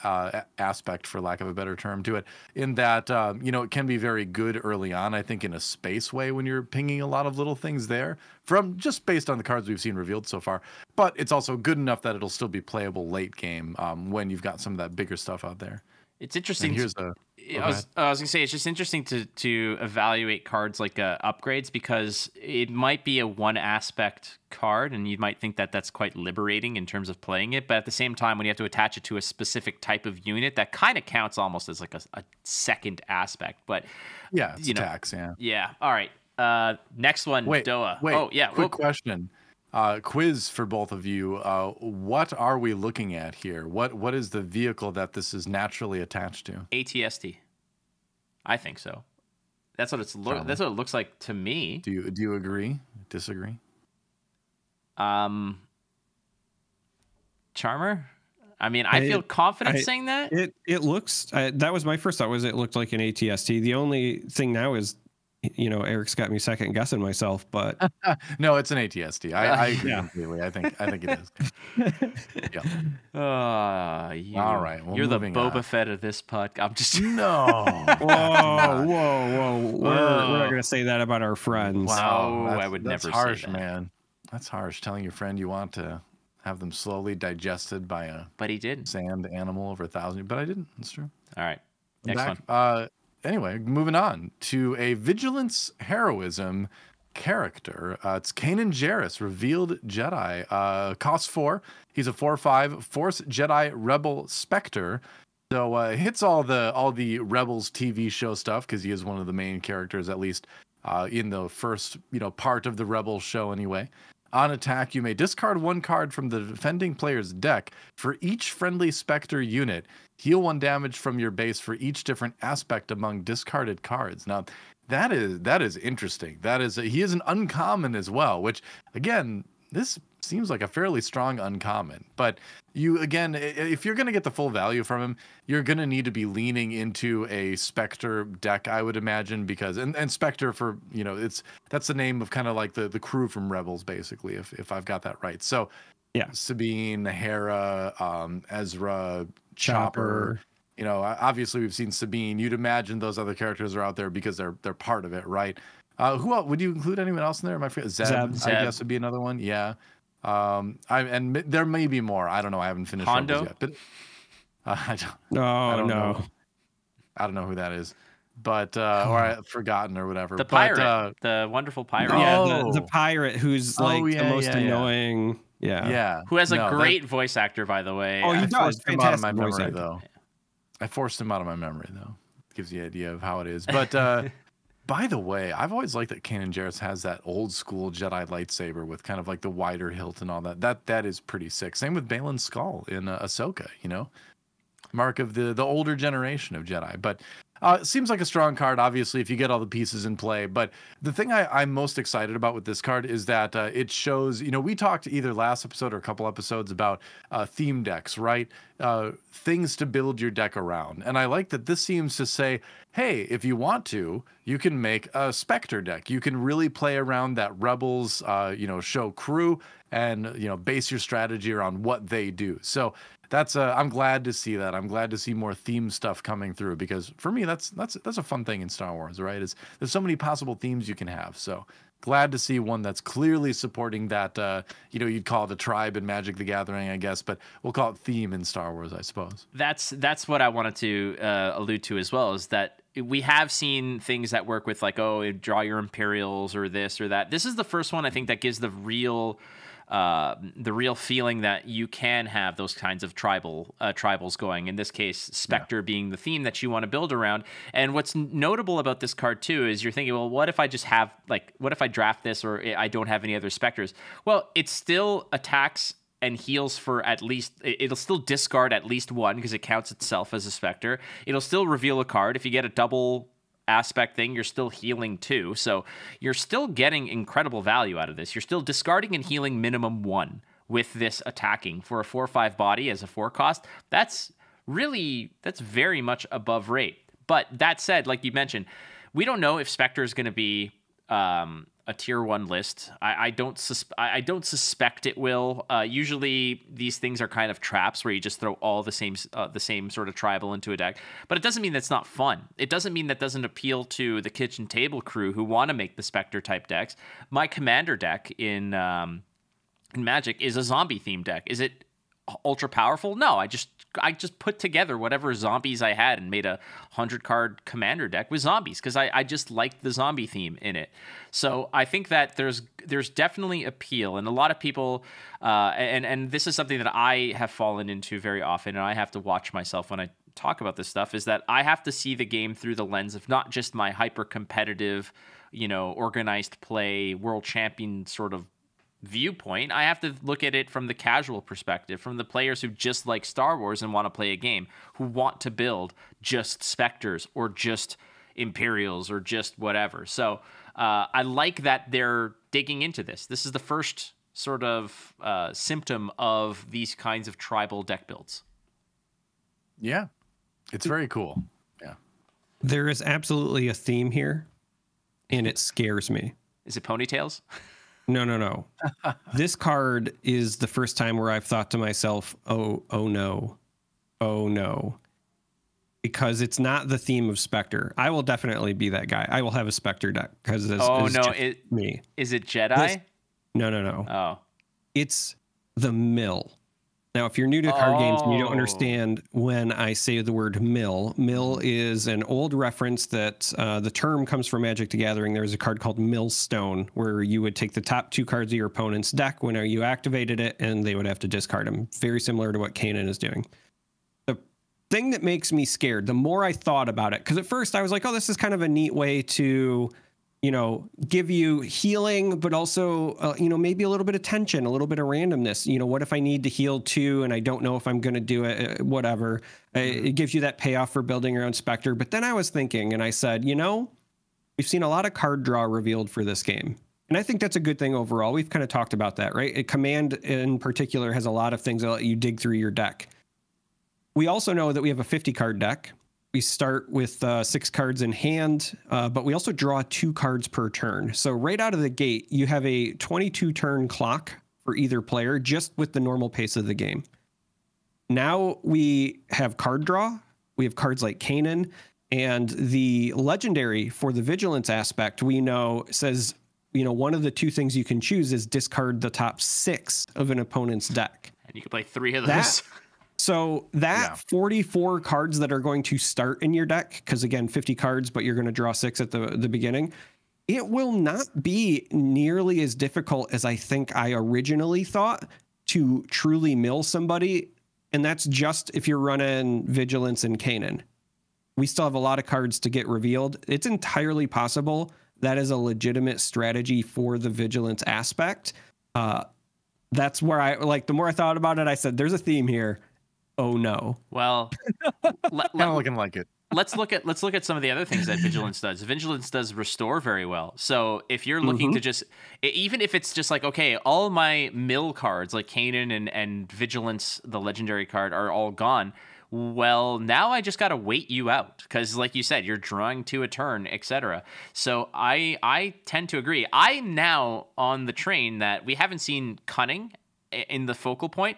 aspect, for lack of a better term, to it, in that, it can be very good early on, I think, in a space way when you're pinging a lot of little things there, from just based on the cards we've seen revealed so far. But it's also good enough that it'll still be playable late game when you've got some of that bigger stuff out there. It's interesting. I was going to say, it's just interesting to evaluate cards like upgrades, because it might be a one aspect card and you might think that that's quite liberating in terms of playing it. But at the same time, when you have to attach it to a specific type of unit, that kind of counts almost as like a second aspect. But yeah, it's tax. Yeah. Yeah. All right. Next one, Doa. Wait. Oh, yeah. Quick question. Quiz for both of you. What are we looking at here? What is the vehicle that this is naturally attached to? ATST. I think so. That's what that's what it looks like to me. Do you agree? Disagree? Charm3r? I mean, I feel confident saying that. It looks that was my first thought, was it looked like an ATST. The only thing now is, Eric's got me second guessing myself, but no, it's an ATST. I agree completely. I think it is. Yeah. All right. Well, you're the Boba Fett of this podcast. I'm just whoa. We're not gonna say that about our friends. Wow, I would never harsh, say that. Man. That's harsh. Telling your friend you want to have them slowly digested by a he did sand animal over 1,000. But I didn't. That's true. All right. Next one. Anyway, moving on to a vigilance heroism character. It's Kanan Jarrus, revealed Jedi. Cost 4. He's a 4/5 Force Jedi Rebel Spectre. So hits all the Rebels TV show stuff because he is one of the main characters, at least in the first part of the Rebels show anyway. On attack, you may discard 1 card from the defending player's deck for each friendly Spectre unit. Heal 1 damage from your base for each different aspect among discarded cards. Now, that is interesting. He is an uncommon as well, which again, this seems like a fairly strong uncommon. But if you're going to get the full value from him, you're going to need to be leaning into a Spectre deck, I would imagine, because and Spectre for that's the name of kind of like the crew from Rebels, basically, if I've got that right. So yeah, Sabine, Hera, Ezra, Chopper. Obviously we've seen Sabine. You'd imagine those other characters are out there because they're part of it, right? Who else? Would you include anyone else in there? Zeb, I guess, would be another one. Yeah. And there may be more. I don't know. I haven't finished Hondo yet, but I don't know. I don't know who that is, but or I've forgotten or whatever. The pirate, the wonderful pirate. Yeah, the pirate who's the most annoying. Yeah. Who has a great voice actor, by the way. Oh, he does. Fantastic out of my memory, though. I forced him out of my memory, though. Gives you an idea of how it is. But by the way, I've always liked that Kanan Jarrus has that old school Jedi lightsaber with kind of like the wider hilt and all that. That is pretty sick. Same with Balin's skull in Ahsoka, mark of the older generation of Jedi. But it seems like a strong card, obviously, if you get all the pieces in play. But the thing I'm most excited about with this card is that it shows, we talked either last episode or a couple episodes about theme decks, right? Things to build your deck around. And I like that this seems to say, hey, if you want to, you can make a Spectre deck. You can really play around that Rebels, show crew and, base your strategy around what they do. So that's I'm glad to see that. I'm glad to see more theme stuff coming through because for me that's a fun thing in Star Wars, right? There's so many possible themes you can have. So glad to see one that's clearly supporting that you'd call it a tribe in Magic the Gathering, I guess, but we'll call it theme in Star Wars, I suppose. That's what I wanted to allude to as well, is that we have seen things that work with like, draw your Imperials or this or that. This is the first one I think that gives the real feeling that you can have those kinds of tribals going. In this case, Spectre being the theme that you want to build around. And what's notable about this card too is you're thinking, well, what if I just have what if I draft this or I don't have any other Spectres? Well, it still attacks and heals for at least, it'll still discard at least 1 because it counts itself as a Spectre. It'll still reveal a card. If you get a double aspect thing, you're still healing 2. So you're still getting incredible value out of this. You're still discarding and healing minimum 1 with this attacking for a 4/5 body as a 4 cost. That's very much above rate. But that said, like you mentioned, we don't know if Spectre is going to be a tier 1 list. I don't suspect it will. Usually these things are kind of traps where you just throw all the same sort of tribal into a deck. But it doesn't mean that's not fun. It doesn't mean that doesn't appeal to the kitchen table crew who want to make the Spectre type decks. My commander deck in Magic is a zombie themed deck. Is it ultra powerful? No, I just put together whatever zombies I had and made a 100-card commander deck with zombies because I just liked the zombie theme in it. So I think that there's definitely appeal, and a lot of people and this is something that I have fallen into very often, and I have to watch myself when I talk about this stuff is that I have to see the game through the lens of not just my hyper competitive, organized play, world champion sort of viewpoint. I have to look at it from the casual perspective, from the players who just like Star Wars and want to play a game, who want to build just Spectres or just Imperials or just whatever. So I like that they're digging into this. This is the first sort of symptom of these kinds of tribal deck builds. Yeah, it's very cool. Yeah. There is absolutely a theme here, and it scares me. Is it ponytails? No. This card is the first time where I've thought to myself, oh no. Because it's not the theme of Spectre. I will definitely be that guy. I will have a Spectre deck because me. Is it Jedi? No. Oh. It's the mill. Now, if you're new to card games and you don't understand when I say the word mill is an old reference that the term comes from Magic the Gathering. There's a card called Millstone where you would take the top 2 cards of your opponent's deck whenever you activated it, and they would have to discard them. Very similar to what Kanan is doing. The thing that makes me scared, the more I thought about it, because at first I was like, oh, this is kind of a neat way to give you healing, but also, maybe a little bit of tension, a little bit of randomness. What if I need to heal 2 and I don't know if I'm going to do it, whatever. It gives you that payoff for building your own Spectre. But then I was thinking and I said, we've seen a lot of card draw revealed for this game. And I think that's a good thing overall. We've kind of talked about that, right? Command in particular has a lot of things that let you dig through your deck. We also know that we have a 50 card deck. We start with 6 cards in hand, but we also draw 2 cards per turn. So right out of the gate, you have a 22 turn clock for either player, just with the normal pace of the game. Now we have card draw. We have cards like Kanan, and the legendary for the vigilance aspect, we know says, one of the 2 things you can choose is discard the top 6 of an opponent's deck. And you can play 3 of those. So 44 cards that are going to start in your deck, because again, 50 cards, but you're going to draw 6 at the beginning. It will not be nearly as difficult as I think I originally thought to truly mill somebody. And that's just if you're running Vigilance and Kanan. We still have a lot of cards to get revealed. It's entirely possible that is a legitimate strategy for the Vigilance aspect. That's where the more I thought about it, I said, there's a theme here. Oh no. Well, kind of looking like it. Let's look at some of the other things that Vigilance does. Vigilance does restore very well. So if you're looking to just, even if it's just like, okay, all my mill cards like Kanan and Vigilance, the legendary card, are all gone. Well, now I just got to wait you out because, like you said, you're drawing 2 a turn, etc. So I tend to agree. I'm now on the train that we haven't seen Cunning in the focal point.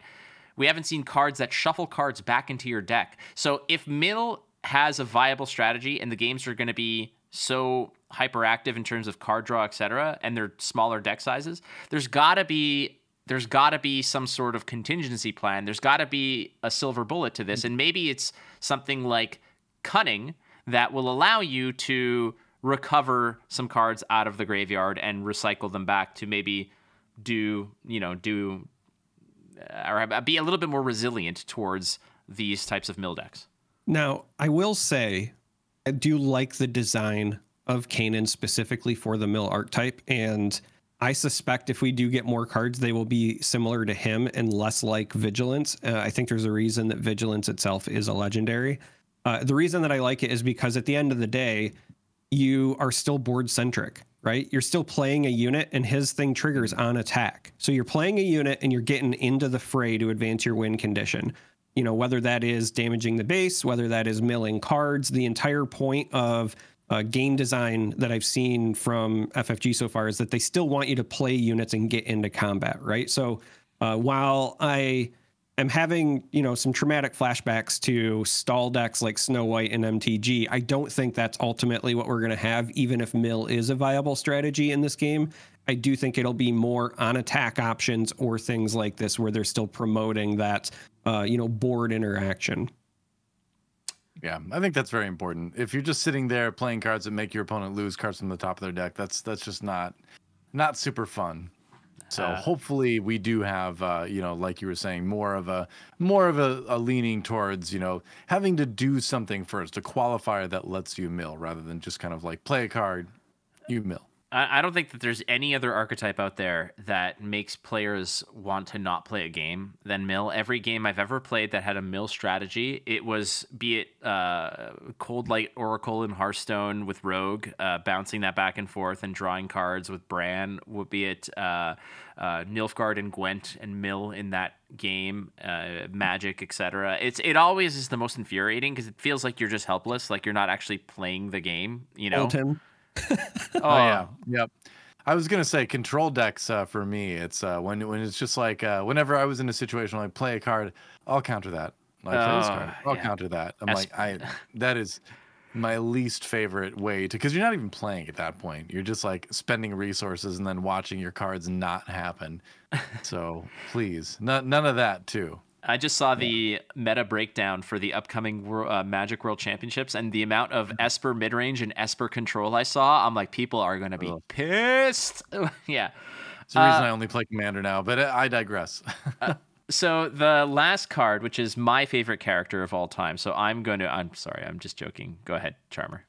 We haven't seen cards that shuffle cards back into your deck. So if mill has a viable strategy and the games are going to be so hyperactive in terms of card draw, etc., and they're smaller deck sizes, there's got to be some sort of contingency plan. There's got to be a silver bullet to this, and maybe it's something like Cunning that will allow you to recover some cards out of the graveyard and recycle them back to maybe or be a little bit more resilient towards these types of mill decks. Now, I will say, I do like the design of Kanan specifically for the mill archetype, and I suspect if we do get more cards, they will be similar to him and less like Vigilance. I think there's a reason that Vigilance itself is a legendary. The reason that I like it is because at the end of the day, you are still board centric, right? You're still playing a unit and his thing triggers on attack. So you're playing a unit and you're getting into the fray to advance your win condition. Whether that is damaging the base, whether that is milling cards, the entire point of game design that I've seen from FFG so far is that they still want you to play units and get into combat, right? So while I am having, some traumatic flashbacks to stall decks like Snow White and MTG, I don't think that's ultimately what we're going to have, even if mill is a viable strategy in this game. I do think it'll be more on attack options or things like this where they're still promoting that, board interaction. Yeah, I think that's very important. If you're just sitting there playing cards that make your opponent lose cards from the top of their deck, that's just not super fun. So hopefully we do have, like you were saying, more of a leaning towards, having to do something first, a qualifier that lets you mill rather than just kind of like play a card, you mill. I don't think that there's any other archetype out there that makes players want to not play a game than mill. Every game I've ever played that had a mill strategy, it was, be it Cold Light Oracle in Hearthstone with Rogue, bouncing that back and forth and drawing cards with Bran, would be it Nilfgaard and Gwent and mill in that game, Magic, etc. It always is the most infuriating because it feels like you're just helpless, like you're not actually playing the game, Oh yeah, yep. I was gonna say control decks for me. It's when it's just like whenever I was in a situation like play a card, I'll counter that. Like play this card, I'll counter that. I'm that is my least favorite way to, because you're not even playing at that point. You're just like spending resources and then watching your cards not happen. So please, none of that too. I just saw the meta breakdown for the upcoming Magic World Championships, and the amount of Esper midrange and Esper control I saw, I'm like, people are going to be pissed. Yeah. It's the reason I only play Commander now, but I digress. So the last card, which is my favorite character of all time, so I'm sorry, I'm just joking. Go ahead, Charmer.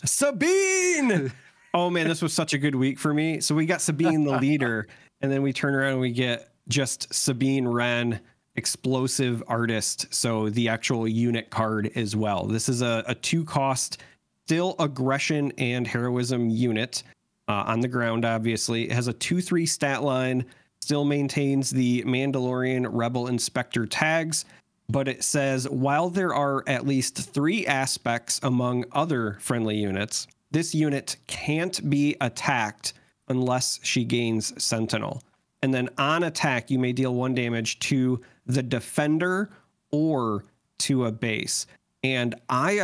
Sabine! Oh, man, this was such a good week for me. So we got Sabine, the leader, and then we turn around and we get just Sabine Wren, Explosive Artist, so the actual unit card as well. This is a 2-cost, still aggression and heroism unit on the ground, obviously. It has a 2/3 stat line, still maintains the Mandalorian Rebel Inspector tags, but it says, while there are at least 3 aspects among other friendly units, this unit can't be attacked unless she gains Sentinel. And then on attack, you may deal 1 damage to the defender or to a base. And I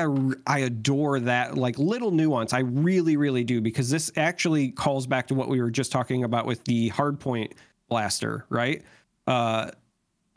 adore that like little nuance. I really, really do, because this actually calls back to what we were just talking about with the hardpoint blaster, right?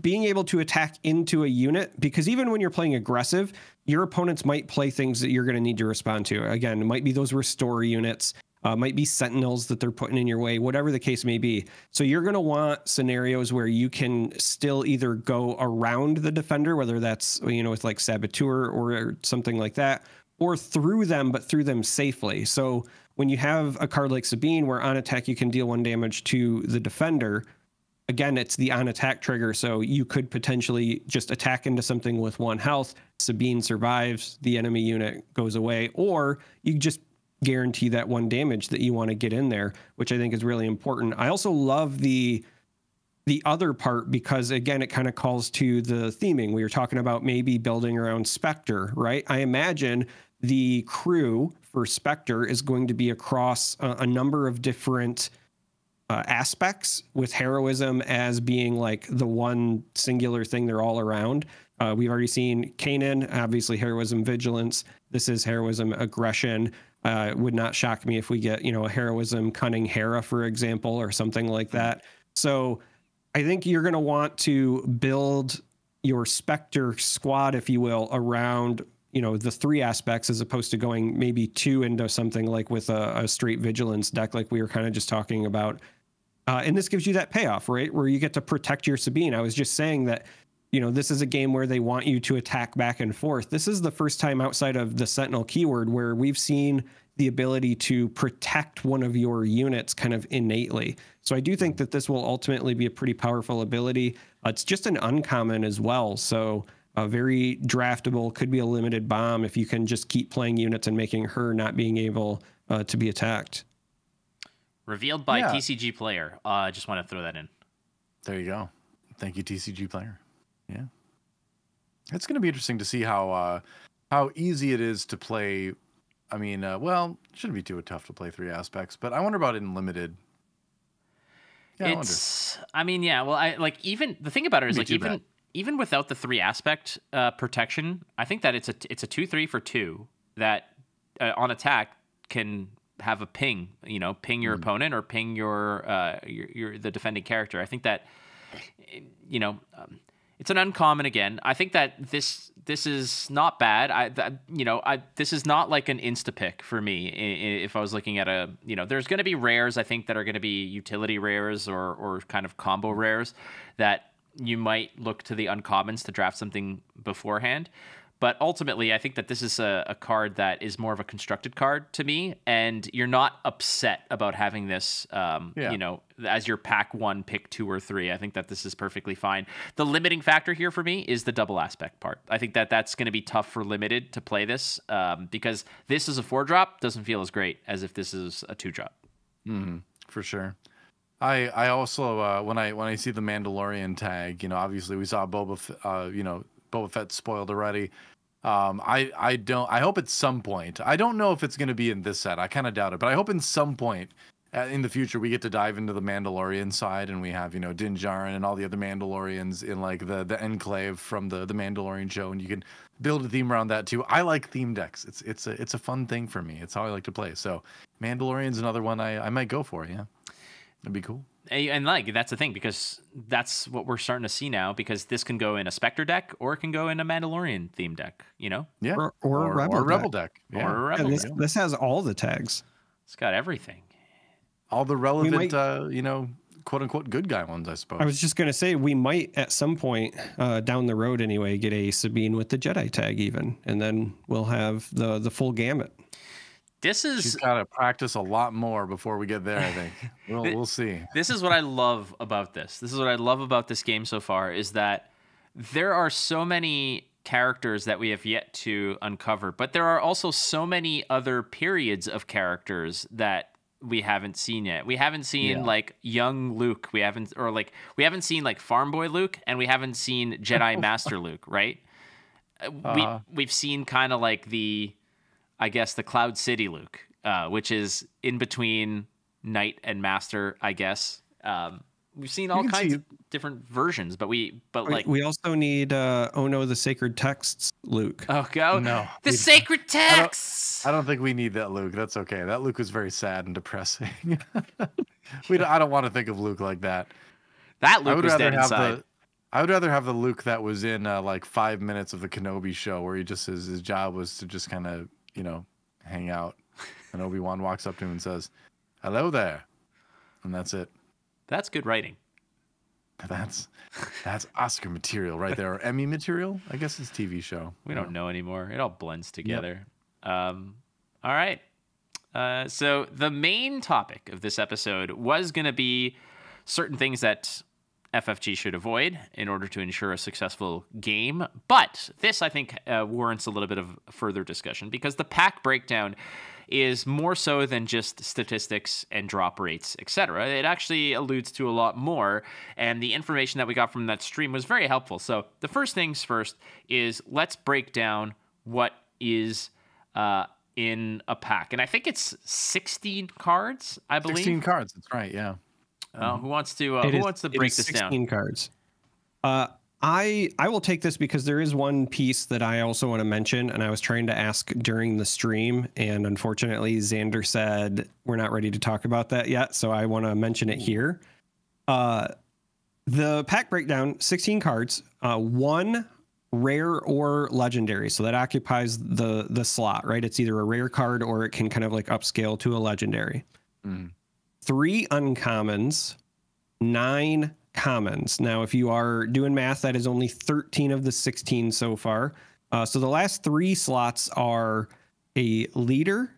Being able to attack into a unit, because even when you're playing aggressive, your opponents might play things that you're going to need to respond to. Again, it might be those restore units. Might be sentinels that they're putting in your way, whatever the case may be. So you're going to want scenarios where you can still either go around the defender, whether that's, with like Saboteur or something like that, or through them, but through them safely. So when you have a card like Sabine, where on attack you can deal 1 damage to the defender, again, it's the on attack trigger. So you could potentially just attack into something with 1 health. Sabine survives, the enemy unit goes away, or you just guarantee that 1 damage that you want to get in there, which I think is really important. I also love the other part, because again, it kind of calls to the theming. We were talking about maybe building around Spectre, right? I imagine the crew for Spectre is going to be across a number of different aspects, with heroism as being like the one singular thing they're all around. We've already seen Kanan, obviously heroism, vigilance. This is heroism, aggression. Would not shock me if we get, a heroism cunning Hera, for example, or something like that. So I think you're going to want to build your Spectre squad, if you will, around, the 3 aspects, as opposed to going maybe 2 into something like with a straight vigilance deck, like we were kind of just talking about. And this gives you that payoff, right? Where you get to protect your Sabine. I was just saying that, this is a game where they want you to attack back and forth. This is the first time outside of the Sentinel keyword where we've seen the ability to protect one of your units kind of innately. So I do think that this will ultimately be a pretty powerful ability. It's just an uncommon as well. So very draftable, could be a limited bomb if you can just keep playing units and making her not being able to be attacked. Revealed by TCG Player. I just want to throw that in. There you go. Thank you, TCG Player. Yeah. It's going to be interesting to see how easy it is to play. I mean, it shouldn't be too tough to play 3 aspects, but I wonder about it in limited. Yeah, even the thing about it is even without the 3 aspect protection, I think that it's a 2/3 for 2 that on attack can have a ping your opponent or ping your the defending character. I think that it's an uncommon again. I think that this this is not bad. This is not like an insta pick for me. If I was looking at there's going to be rares, I think, that are going to be utility rares or kind of combo rares that you might look to the uncommons to draft something beforehand. But ultimately, I think that this is a card that is more of a constructed card to me, and you're not upset about having this, as your pack 1, pick 2 or 3. I think that this is perfectly fine. The limiting factor here for me is the double aspect part. I think that that's going to be tough for Limited to play this because this is a 4-drop, doesn't feel as great as if this is a 2-drop. For sure. I also when I see the Mandalorian tag, obviously we saw Boba Fett spoiled already. I hope at some point, I don't know if it's going to be in this set, I kind of doubt it, but I hope in some point in the future we get to dive into the Mandalorian side and we have Din Djarin and all the other Mandalorians in like the enclave from the Mandalorian show, and you can build a theme around that too. I like theme decks. It's a fun thing for me. It's how I like to play. So Mandalorian's another one I might go for. Yeah, that'd be cool. And like, that's the thing, because that's what we're starting to see now, because this can go in a Spectre deck or it can go in a Mandalorian theme deck, Yeah. Or a Rebel deck. Yeah. Or a Rebel deck. This has all the tags. It's got everything. All the relevant, quote unquote good guy ones, I suppose. I was just going to say, we might at some point down the road anyway, get Sabine with the Jedi tag even, and then we'll have the full gamut. She's got to practice a lot more before we get there, I think. We'll see. This is what I love about this. This is what I love about this game so far, is that there are so many characters that we have yet to uncover, but there are also so many other periods of characters that we haven't seen yet. We haven't seen like young Luke. We haven't seen like Farm Boy Luke, and we haven't seen Jedi Master Luke, right? We've seen kind of like the Cloud City Luke, which is in between Knight and Master, I guess. We've seen all kinds of different versions, but we also need the Sacred Texts Luke. Oh god, no, the Sacred Texts. I don't think we need that Luke. That's okay. That Luke was very sad and depressing. I don't want to think of Luke like that. That Luke was dead inside. I would rather have the Luke that was in like 5 minutes of the Kenobi show, where his job was to just kind of hang out, and Obi-Wan walks up to him and says, "Hello there," and that's it. That's good writing. That's Oscar material right there, or Emmy material. I guess it's TV show. We don't know anymore. It all blends together. Yep. All right. So the main topic of this episode was going to be certain things that FFG should avoid in order to ensure a successful game. But this, I think, warrants a little bit of further discussion, because the pack breakdown is more so than just statistics and drop rates, etc. It actually alludes to a lot more, and the information that we got from that stream was very helpful. So the first things first is let's break down what is in a pack. And I think it's 16 cards, I believe. 16 cards, that's right, yeah. Who wants to break this down? 16 cards. I will take this because there is one piece that I also want to mention, and I was trying to ask during the stream, and unfortunately Xander said we're not ready to talk about that yet, so I want to mention it here. The pack breakdown, 16 cards, 1 rare or legendary, so that occupies the slot, right? It's either a rare card or it can kind of like upscale to a legendary. 3 uncommons, 9 commons. Now, if you are doing math, that is only 13 of the 16 so far. So the last 3 slots are a leader,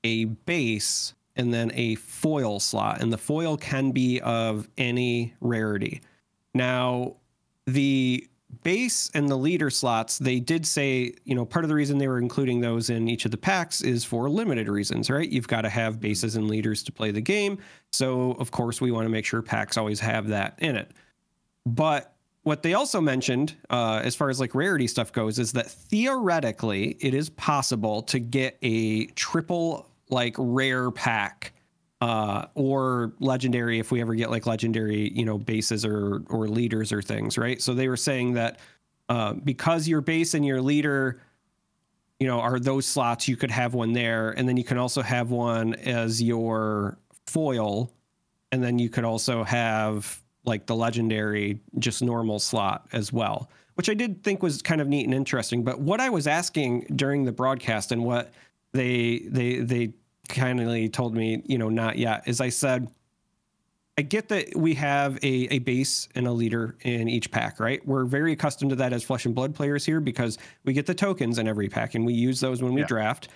a base, and then a foil slot. And the foil can be of any rarity. Now, the base and the leader slots, they did say, part of the reason they were including those in each of the packs is for limited reasons, right? You've got to have bases and leaders to play the game. So, of course, we want to make sure packs always have that in it. But what they also mentioned, as far as like rarity stuff goes, is that theoretically it is possible to get a triple like rare pack or legendary if we ever get like legendary, bases or leaders or things, right? So they were saying that because your base and your leader, are those slots, you could have one there, and then you can also have one as your foil, and then you could also have like the legendary just normal slot as well. which I did think was kind of neat and interesting. But what I was asking during the broadcast and what they kindly told me, not yet, is I said, I get that we have a base and a leader in each pack, right? We're very accustomed to that as Flesh and Blood players here because we get the tokens in every pack and we use those when we draft.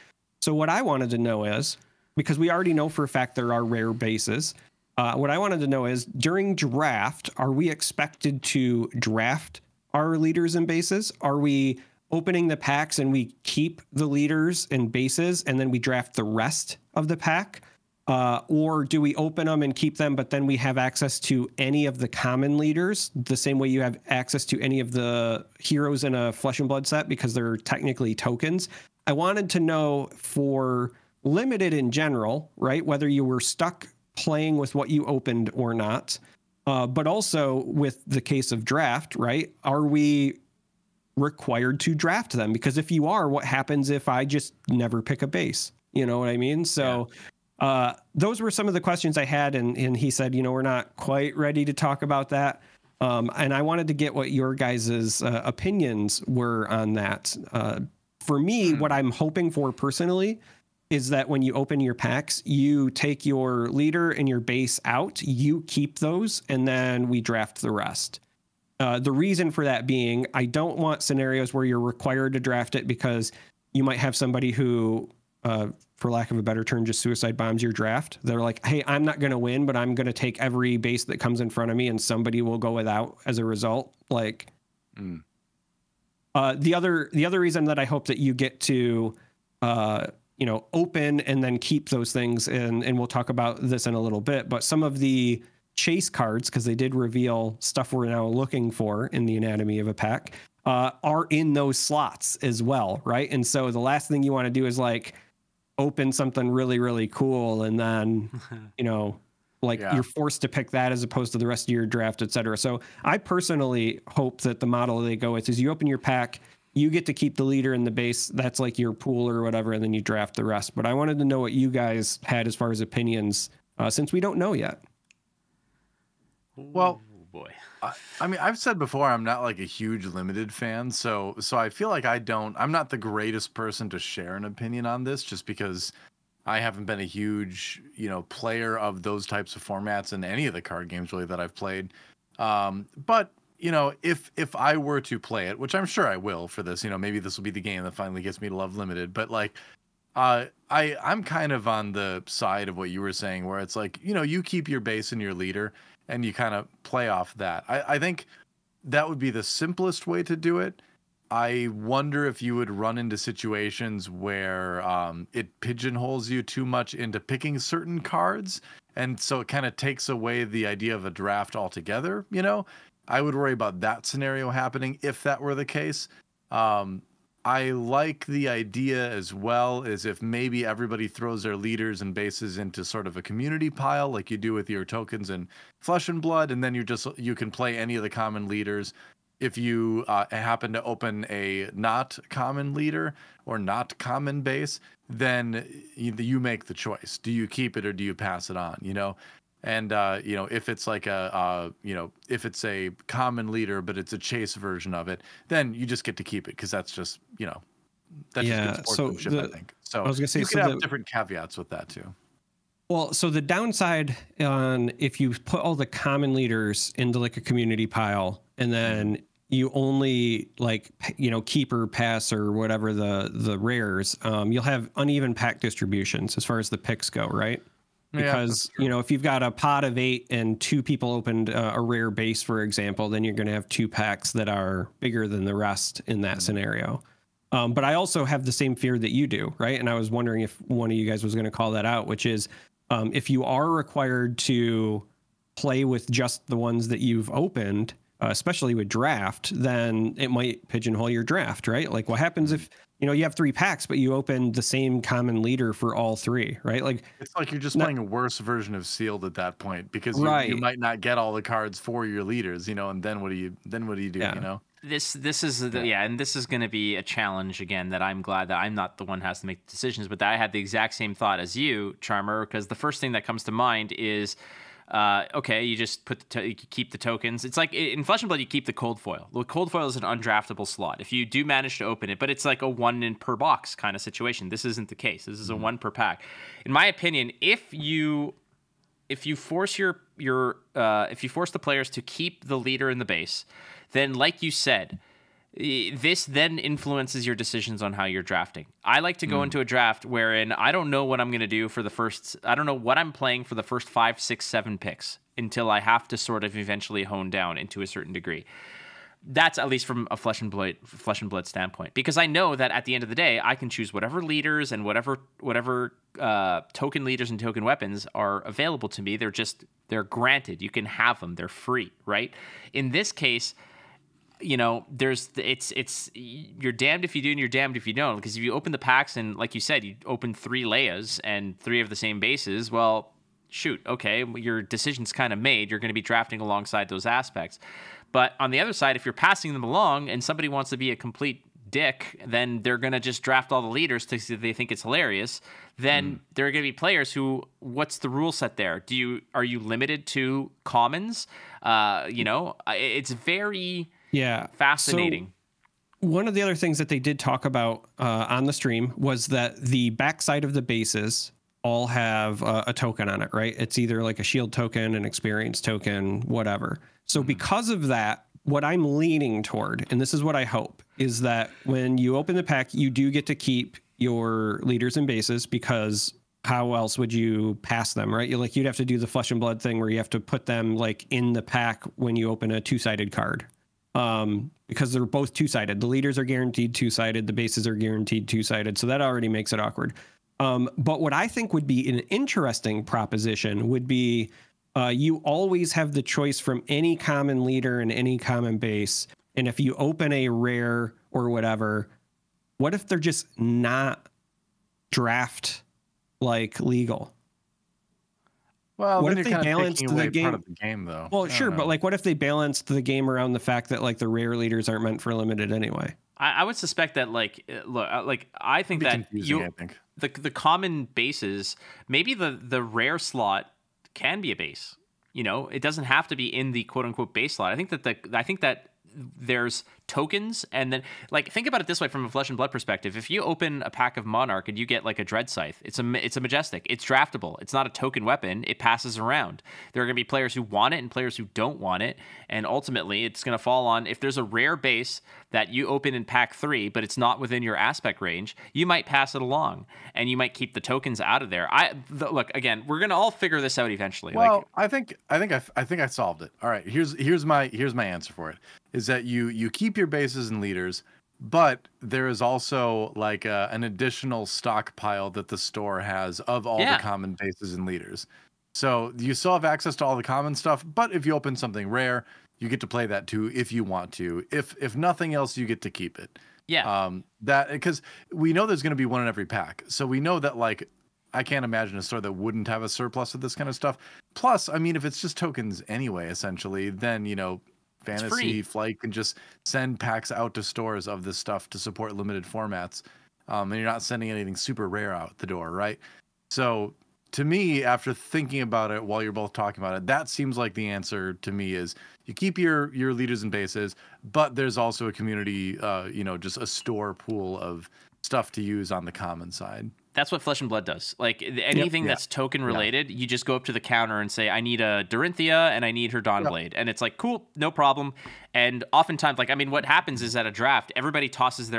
So what I wanted to know is, because we already know for a fact there are rare bases, what I wanted to know is, during draft, are we expected to draft our leaders and bases? Are we opening the packs and we keep the leaders and bases and then we draft the rest of the pack? Or do we open them and keep them, but then we have access to any of the common leaders the same way you have access to any of the heroes in a Flesh and Blood set because they're technically tokens? I wanted to know for limited in general, right, whether you were stuck playing with what you opened or not, but also with the case of draft, right? Are we required to draft them? Because if you are, what happens if I just never pick a base? You know what I mean? So those were some of the questions I had. And he said, we're not quite ready to talk about that. And I wanted to get what your guys' opinions were on that. For me, what I'm hoping for personally is that when you open your packs, you take your leader and your base out, you keep those, and then we draft the rest. The reason for that being, I don't want scenarios where you're required to draft it because you might have somebody who, for lack of a better term, just suicide bombs your draft. They're like, hey, I'm not going to win, but I'm going to take every base that comes in front of me and somebody will go without as a result. Like, the other reason that I hope that you get to, open and then keep those things, and we'll talk about this in a little bit, but some of the chase cards, because they did reveal stuff we're now looking for in the anatomy of a pack, are in those slots as well, right? And so the last thing you want to do is like open something really, really cool and then, you're forced to pick that as opposed to the rest of your draft, et cetera. So I personally hope that the model they go with is you open your pack, you get to keep the leader in the base. That's like your pool or whatever, and then you draft the rest. But I wanted to know what you guys had as far as opinions, since we don't know yet. Well, boy, I mean, I've said before, I'm not like a huge limited fan, so I feel like I'm not the greatest person to share an opinion on this, just because I haven't been a huge, player of those types of formats in any of the card games really that I've played. But if I were to play it, which I'm sure I will for this, maybe this will be the game that finally gets me to love limited. But like, I'm kind of on the side of what you were saying, where it's like, you keep your base and your leader, and you kind of play off that. I think that would be the simplest way to do it. I wonder if you would run into situations where it pigeonholes you too much into picking certain cards, and so it kind of takes away the idea of a draft altogether. I would worry about that scenario happening if that were the case. I like the idea as well, as if maybe everybody throws their leaders and bases into sort of a community pile like you do with your tokens in Flesh and Blood, and then you can play any of the common leaders. If you happen to open a not common leader or not common base, then you make the choice. Do you keep it or do you pass it on? And if it's like if it's a common leader but it's a chase version of it, then you just get to keep it because that's just that's just good sportsmanship, I think. So I was gonna say, you could have different caveats with that too. Well, so the downside on if you put all the common leaders into like a community pile and then you only keep or pass or whatever the rares, you'll have uneven pack distributions as far as the picks go, right? Because, if you've got a pot of 8 and 2 people opened a rare base, for example, then you're going to have 2 packs that are bigger than the rest in that scenario. But I also have the same fear that you do, right? And I was wondering if one of you guys was going to call that out, which is if you are required to play with just the ones that you've opened, especially with draft, then it might pigeonhole your draft, right? Like what happens if you have 3 packs, but you open the same common leader for all 3, right? Like it's like you're just playing a worse version of Sealed at that point, because you might not get all the cards for your leaders, and then what do you do? This is and this is going to be a challenge again that I'm glad that I'm not the one who has to make the decisions, but that I had the exact same thought as you, Charm3r, because the first thing that comes to mind is Okay, you just you keep the tokens. It's like in Flesh and Blood, you keep the cold foil. The cold foil is an undraftable slot if you do manage to open it, but it's like a 1 in per box kind of situation. This isn't the case. This is a 1 per pack. In my opinion, if you force if you force the players to keep the leader in the base, then like you said, this then influences your decisions on how you're drafting. I like to go into a draft wherein I don't know what I'm going to do for the first, I don't know what I'm playing for the first 5, 6, 7 picks until I have to sort of eventually hone down into a certain degree. That's at least from a Flesh and Blood standpoint, because I know that at the end of the day, I can choose whatever leaders and whatever token leaders and token weapons are available to me. They're granted. You can have them. They're free, right? In this case, you know, you're damned if you do and you're damned if you don't, because if you open the packs and, like you said, you open 3 Leias and 3 of the same bases, well, shoot, okay, your decision's kind of made. You're going to be drafting alongside those aspects. But on the other side, if you're passing them along and somebody wants to be a complete dick, then they're going to just draft all the leaders because they think it's hilarious. Then there are going to be players who, what's the rule set there? Are you limited to commons? You know, it's very... Yeah, fascinating. So one of the other things that they did talk about on the stream was that the backside of the bases all have a token on it, right? It's either like a shield token, an experience token, whatever. So because of that, what I'm leaning toward, and this is what I hope, is that when you open the pack, you do get to keep your leaders and bases, because how else would you pass them, right? You'd have to do the Flesh and Blood thing where you have to put them like in the pack when you open a 2-sided card. Because they're both 2-sided. The leaders are guaranteed 2-sided. The bases are guaranteed 2-sided. So that already makes it awkward. But what I think would be an interesting proposition would be you always have the choice from any common leader and any common base. And if you open a rare or whatever, what if they're just not draft like legal? Well, what then if you're they kind of balanced taking away the game? Part of the game, though. Well, sure, but like, what if they balanced the game around the fact that like the rare leaders aren't meant for limited anyway? I would suspect that I think that the common bases, maybe the rare slot can be a base. You know, it doesn't have to be in the quote unquote base slot. I think that there's tokens, and then like think about it this way from a Flesh and Blood perspective. If you open a pack of Monarch and you get like a Dread Scythe, it's a Majestic. It's draftable. It's not a token weapon. It passes around. There are going to be players who want it and players who don't want it, and ultimately it's going to fall on if there's a rare base that you open in pack 3, but it's not within your aspect range, you might pass it along and you might keep the tokens out of there. Look, again, we're going to all figure this out eventually. Well, I think I solved it. All right, here's my answer for it. Is that you keep your bases and leaders, but there is also like an additional stockpile that the store has of all the common bases and leaders. So you still have access to all the common stuff, but if you open something rare, you get to play that too if you want to. If nothing else, you get to keep it. Yeah. That because we know there's going to be one in every pack, so we know that like I can't imagine a store that wouldn't have a surplus of this kind of stuff. Plus, I mean, if it's just tokens anyway, essentially, then you know. Fantasy Flight can just send packs out to stores of this stuff to support limited formats, and you're not sending anything super rare out the door, right? So to me, after thinking about it while you're both talking about it, that seems like the answer to me is you keep your leaders and bases, but there's also a community, just a store pool of stuff to use on the common side. That's what Flesh and Blood does. Like anything that's token related, you just go up to the counter and say, I need a Dorinthia and I need her Dawnblade. And it's like, cool, no problem. And oftentimes, like, I mean, what happens is at a draft, everybody tosses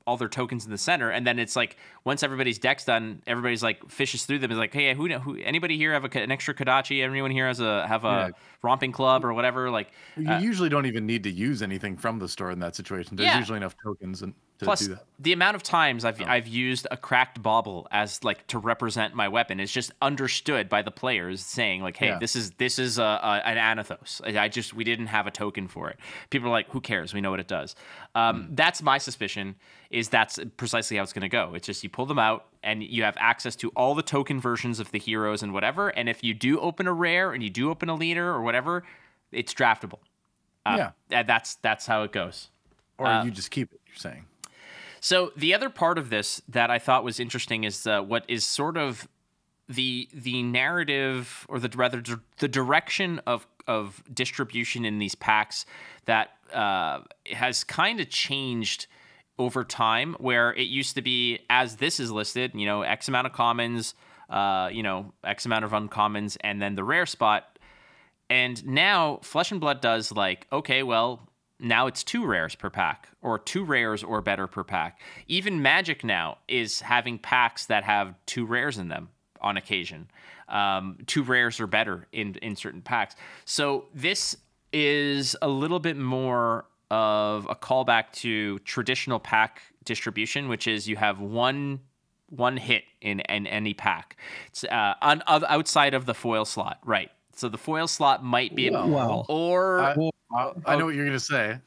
all their tokens in the center, and then it's like once everybody's deck's done, everybody's like fishes through them. It's like, hey, who anybody here have an extra Kodachi? Anyone here have a romping club or whatever? Like you usually don't even need to use anything from the store in that situation. There's usually enough tokens to Plus, do that. The amount of times I've used a cracked bauble as like to represent my weapon is just understood by the players, saying like, hey, this is an Anathos. We didn't have a token for it. People are like, who cares? We know what it does. That's my suspicion. Is that's precisely how it's going to go. It's just you pull them out and you have access to all the token versions of the heroes and whatever. And if you do open a rare and you do open a leader or whatever, it's draftable. That's how it goes. Or you just keep it, you're saying. So the other part of this that I thought was interesting is what is sort of the narrative, or the direction of distribution in these packs that has kind of changed over time, where it used to be, as this is listed, X amount of commons, X amount of uncommons, and then the rare spot. And now Flesh and Blood does okay, well, now it's 2 rares per pack, or 2 rares or better per pack. Even Magic now is having packs that have 2 rares in them on occasion, 2 rares or better in certain packs. So this is a little bit more of a callback to traditional pack distribution, which is you have one hit in any pack. It's outside of the foil slot, right? So the foil slot might be, I know what you're gonna say.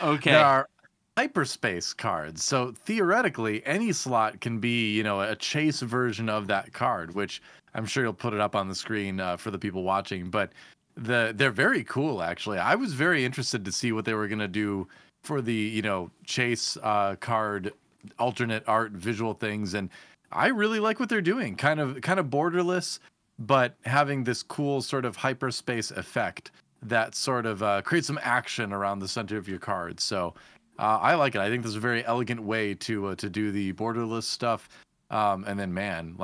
Okay. There are hyperspace cards, so theoretically any slot can be a chase version of that card, which I'm sure you'll put it up on the screen for the people watching. But they're very cool, actually. I was very interested to see what they were gonna do for the chase card alternate art visual things, and I really like what they're doing. Kind of borderless, but having this cool sort of hyperspace effect that sort of creates some action around the center of your cards. So I like it. I think this is a very elegant way to do the borderless stuff. And then, man,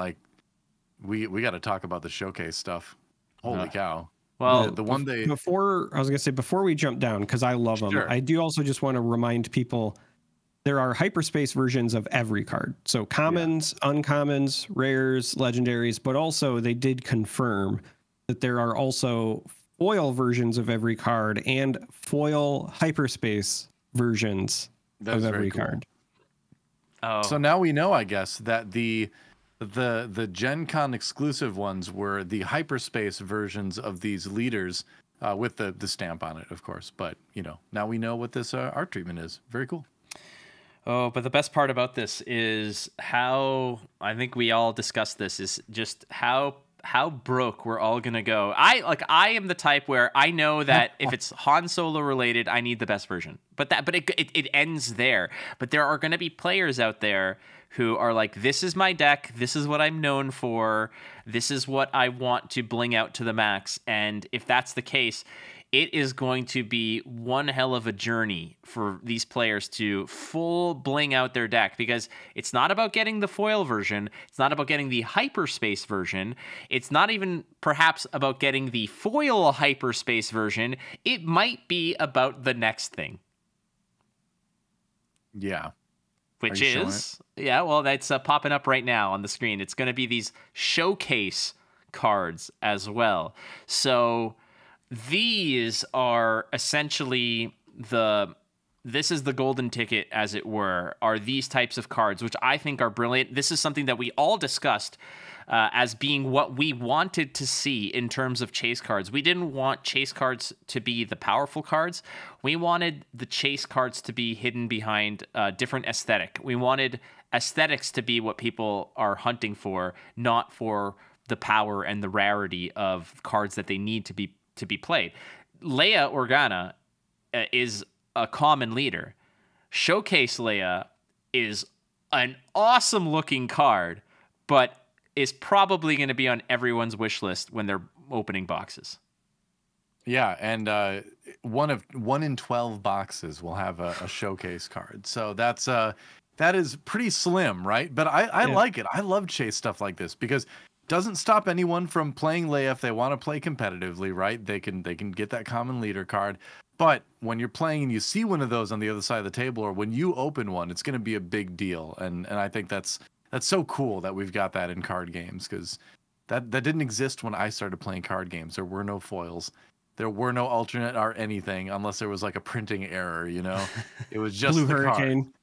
we got to talk about the showcase stuff. Holy cow! Well, before we jump down, because I love them, I do also just want to remind people there are hyperspace versions of every card. So commons, uncommons, rares, legendaries, but also they did confirm that there are also foil versions of every card and foil hyperspace versions of every card. Oh. So now we know, I guess, that the Gen Con exclusive ones were the hyperspace versions of these leaders with the stamp on it, of course. But, now we know what this art treatment is. Very cool. Oh, but the best part about this is how, I think we all discussed this, is just how broke we're all gonna go. I am the type where I know that if it's Han Solo related, I need the best version. But it ends there. But there are gonna be players out there who are like, this is my deck, this is what I'm known for, this is what I want to bling out to the max. And if that's the case, it is going to be one hell of a journey for these players to full bling out their deck, because it's not about getting the foil version. It's not about getting the hyperspace version. It's not even perhaps about getting the foil hyperspace version. It might be about the next thing. Yeah. Which is, well, that's popping up right now on the screen. It's going to be these showcase cards as well. So these are essentially this is the golden ticket, as it were, are these types of cards, which I think are brilliant. This is something that we all discussed as being what we wanted to see in terms of chase cards. We didn't want chase cards to be the powerful cards. We wanted the chase cards to be hidden behind a different aesthetic. We wanted aesthetics to be what people are hunting for, not for the power and the rarity of cards that they need to be played. Leia Organa is a common leader. Showcase Leia is an awesome looking card, but is probably going to be on everyone's wish list when they're opening boxes. Yeah, and one in 12 boxes will have a showcase card. So that is pretty slim, right? But I like it. I love chase stuff like this because doesn't stop anyone from playing Leia if they want to play competitively, right? They can get that common leader card. But when you're playing and you see one of those on the other side of the table, or when you open one, it's going to be a big deal. And I think that's so cool that we've got that in card games, because that didn't exist when I started playing card games. There were no foils. There were no alternate or anything, unless there was like a printing error, It was just Blue the Hurricane. card.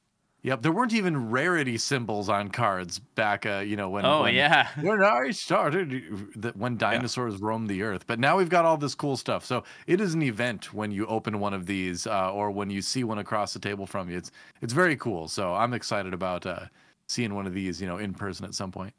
Yep, there weren't even rarity symbols on cards back, when when I started, when dinosaurs roamed the earth. But now we've got all this cool stuff. So it is an event when you open one of these, or when you see one across the table from you. It's very cool. So I'm excited about seeing one of these, in person at some point.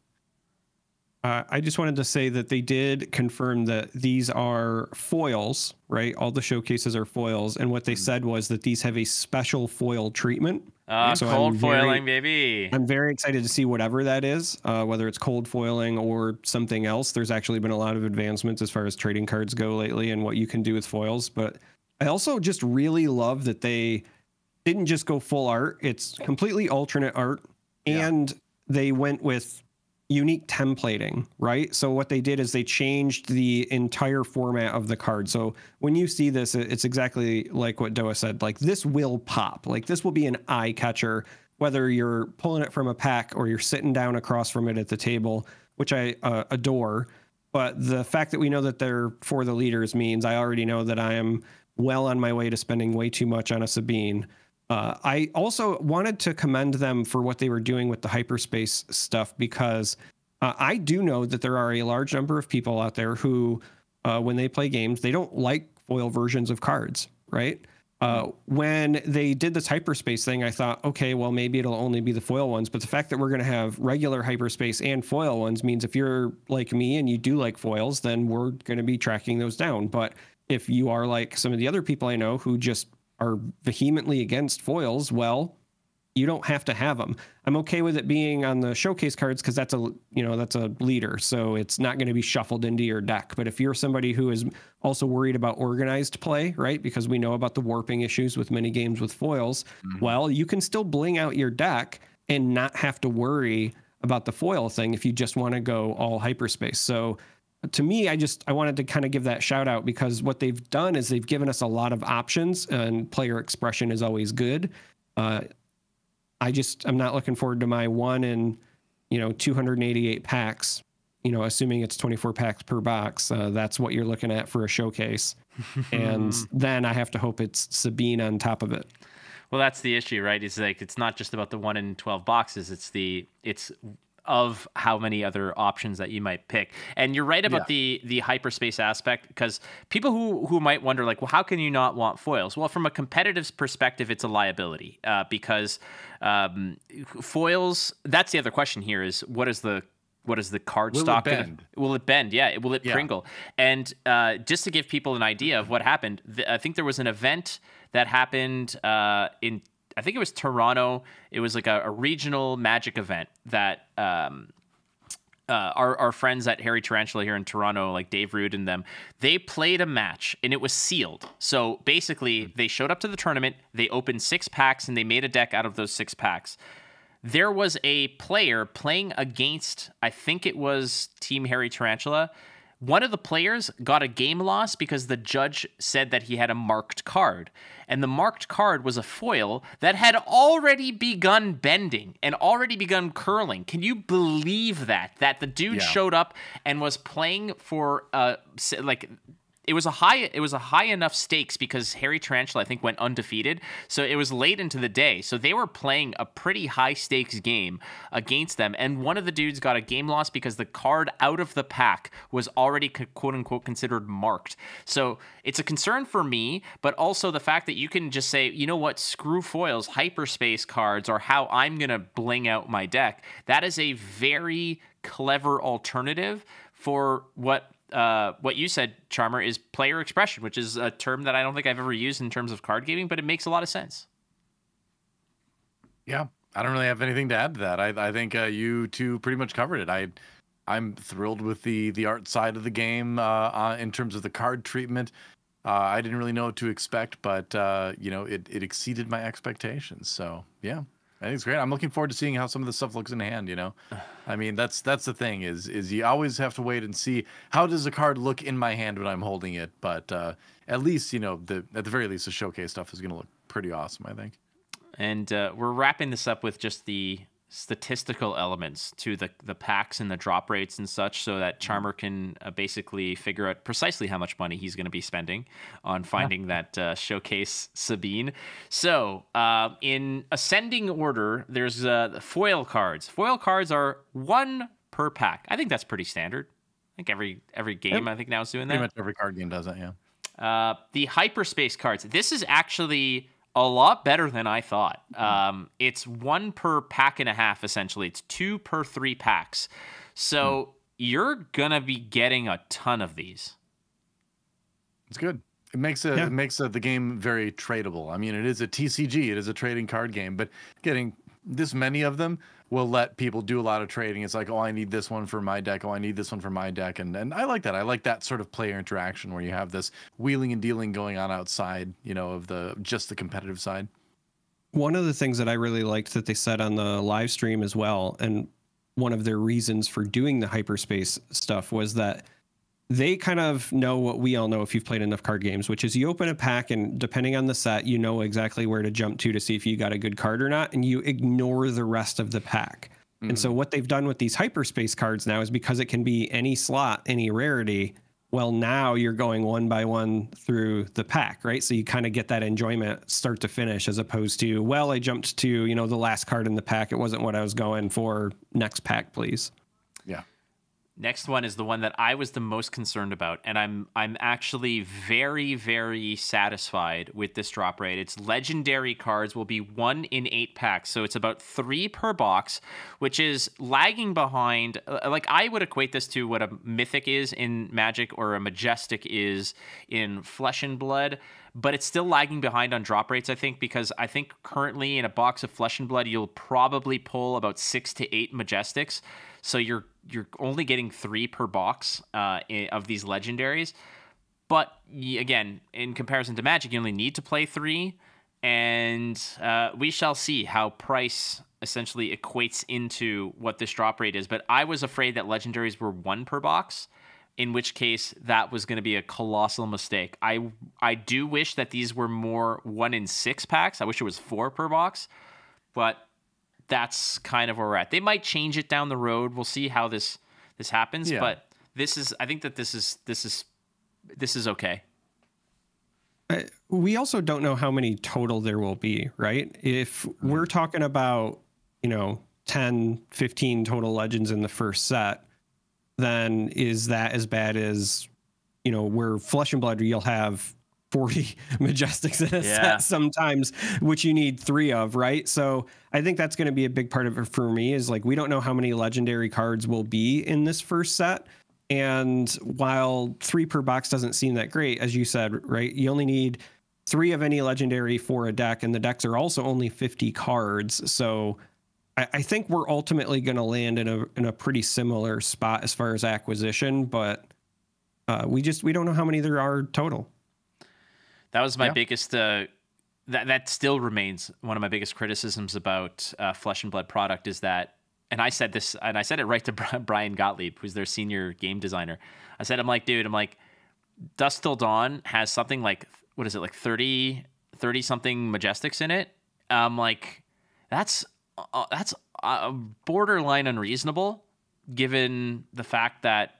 I just wanted to say that they did confirm that these are foils, right? All the showcases are foils. And what they said was that these have a special foil treatment. So cold foiling, baby. I'm very excited to see whatever that is, whether it's cold foiling or something else. There's actually been a lot of advancements as far as trading cards go lately and what you can do with foils. But I also just really love that they didn't just go full art. It's completely alternate art. And they went with unique templating, right? So what they did is they changed the entire format of the card. So when you see this, it's exactly like what Doa said. Like, this will pop. Like, this will be an eye catcher, whether you're pulling it from a pack or you're sitting down across from it at the table, which I adore. But the fact that we know that they're for the leaders means I already know that I am well on my way to spending way too much on a Sabine. I also wanted to commend them for what they were doing with the hyperspace stuff, because I do know that there are a large number of people out there who, when they play games, they don't like foil versions of cards, right? When they did this hyperspace thing, I thought, okay, well, maybe it'll only be the foil ones. But the fact that we're going to have regular hyperspace and foil ones means if you're like me and you do like foils, then we're going to be tracking those down. But if you are like some of the other people I know who just are vehemently against foils, well, you don't have to have them. I'm okay with it being on the showcase cards because that's a leader, so it's not going to be shuffled into your deck. But if you're somebody who is also worried about organized play, right, because we know about the warping issues with many games with foils, well, you can still bling out your deck and not have to worry about the foil thing if you just want to go all hyperspace. So to me, I wanted to kind of give that shout out, because what they've done is they've given us a lot of options, and player expression is always good. I'm not looking forward to my 1 in 288 packs, assuming it's 24 packs per box. That's what you're looking at for a showcase. And then I have to hope it's Sabine on top of it. Well, that's the issue, right? It's like, it's not just about the 1 in 12 boxes. It's of how many other options that you might pick. And you're right about the hyperspace aspect, because people who might wonder, like, well, how can you not want foils? Well, from a competitive perspective, it's a liability, because foils, that's the other question here, is what is the card stock? Will it bend? Yeah. Will it Pringle? And just to give people an idea of what happened, I think there was an event that happened in, I think it was Toronto. It was like a regional Magic event that our friends at Harry Tarantula here in Toronto, like Dave Rude and them, they played a match and it was sealed. So basically, they showed up to the tournament, they opened 6 packs, and they made a deck out of those 6 packs. There was a player playing against, I think it was Team Harry Tarantula. One of the players got a game loss because the judge said that he had a marked card. And the marked card was a foil that had already begun bending and already begun curling. Can you believe that? That the dude showed up and was playing for it was a high enough stakes because Harry Tarantula, I think, went undefeated. So it was late into the day. So they were playing a pretty high stakes game against them. And one of the dudes got a game loss because the card out of the pack was already quote unquote considered marked. So it's a concern for me, but also the fact that you can just say, you know what, screw foils, hyperspace cards are how I'm going to bling out my deck. That is a very clever alternative for what you said, Charmer, is player expression, which is a term that I don't think I've ever used in terms of card gaming, but it makes a lot of sense. Yeah, I don't really have anything to add to that. I think you two pretty much covered it. I'm thrilled with the art side of the game in terms of the card treatment. I didn't really know what to expect, but it exceeded my expectations. So yeah. I think it's great. I'm looking forward to seeing how some of this stuff looks in hand, I mean, that's the thing is you always have to wait and see how does a card look in my hand when I'm holding it. But at least, at the very least, the showcase stuff is going to look pretty awesome, I think. And we're wrapping this up with just the statistical elements to the packs and the drop rates and such, so that Charmer can basically figure out precisely how much money he's going to be spending on finding that showcase Sabine. So in ascending order, there's foil cards. Foil cards are 1 per pack. I think that's pretty standard. I think every game I think now is doing that. Pretty much every card game does that, yeah. The hyperspace cards. This is actually a lot better than I thought. It's 1 per pack and a half, essentially. It's 2 per 3 packs. So you're going to be getting a ton of these. It's good. It makes the game very tradable. I mean, it is a TCG, it is a trading card game, but getting this many of them will let people do a lot of trading. It's like, oh, I need this one for my deck. Oh, I need this one for my deck. And I like that. I like that sort of player interaction where you have this wheeling and dealing going on outside, of just the competitive side. One of the things that I really liked that they said on the live stream as well, and one of their reasons for doing the hyperspace stuff, was that they kind of know what we all know if you've played enough card games, which is you open a pack and depending on the set, you know exactly where to jump to see if you got a good card or not, and you ignore the rest of the pack. Mm-hmm. And so what they've done with these hyperspace cards now is because it can be any slot, any rarity, well, now you're going one by one through the pack, right? So you kind of get that enjoyment start to finish as opposed to, well, I jumped to, the last card in the pack. It wasn't what I was going for. Next pack, please. Yeah. Next one is the one that I was the most concerned about, and I'm actually very, very satisfied with this drop rate. It's legendary cards will be 1 in 8 packs, so it's about 3 per box, which is lagging behind. Like, I would equate this to what a mythic is in Magic or a majestic is in Flesh and Blood, but it's still lagging behind on drop rates, I think, because I think currently in a box of Flesh and Blood, you'll probably pull about 6 to 8 majestics. So you're only getting 3 per box of these legendaries. But again, in comparison to Magic, you only need to play 3. And we shall see how price essentially equates into what this drop rate is. But I was afraid that legendaries were 1 per box, in which case that was going to be a colossal mistake. I do wish that these were more 1 in 6 packs. I wish it was 4 per box. But that's kind of where we're at. They might change it down the road. We'll see how this happens. Yeah. But I think that this is okay. We also don't know how many total there will be, right? If we're talking about, 10, 15 total legends in the first set, then is that as bad as, where Flesh and Blood, you'll have 40 majestics in a set sometimes, which you need 3 of, right? So I think that's going to be a big part of it for me, is like, we don't know how many legendary cards will be in this first set. And while 3 per box doesn't seem that great, as you said, right, you only need 3 of any legendary for a deck, and the decks are also only 50 cards. So I think we're ultimately going to land in a pretty similar spot as far as acquisition, but we don't know how many there are total. That was my biggest. That still remains one of my biggest criticisms about Flesh and Blood product, is that, and I said this, and I said it right to Brian Gottlieb, who's their senior game designer. I said, I'm like, Dusk Till Dawn has something like, what is it, like 30 something majestics in it. Like, that's borderline unreasonable, given the fact that,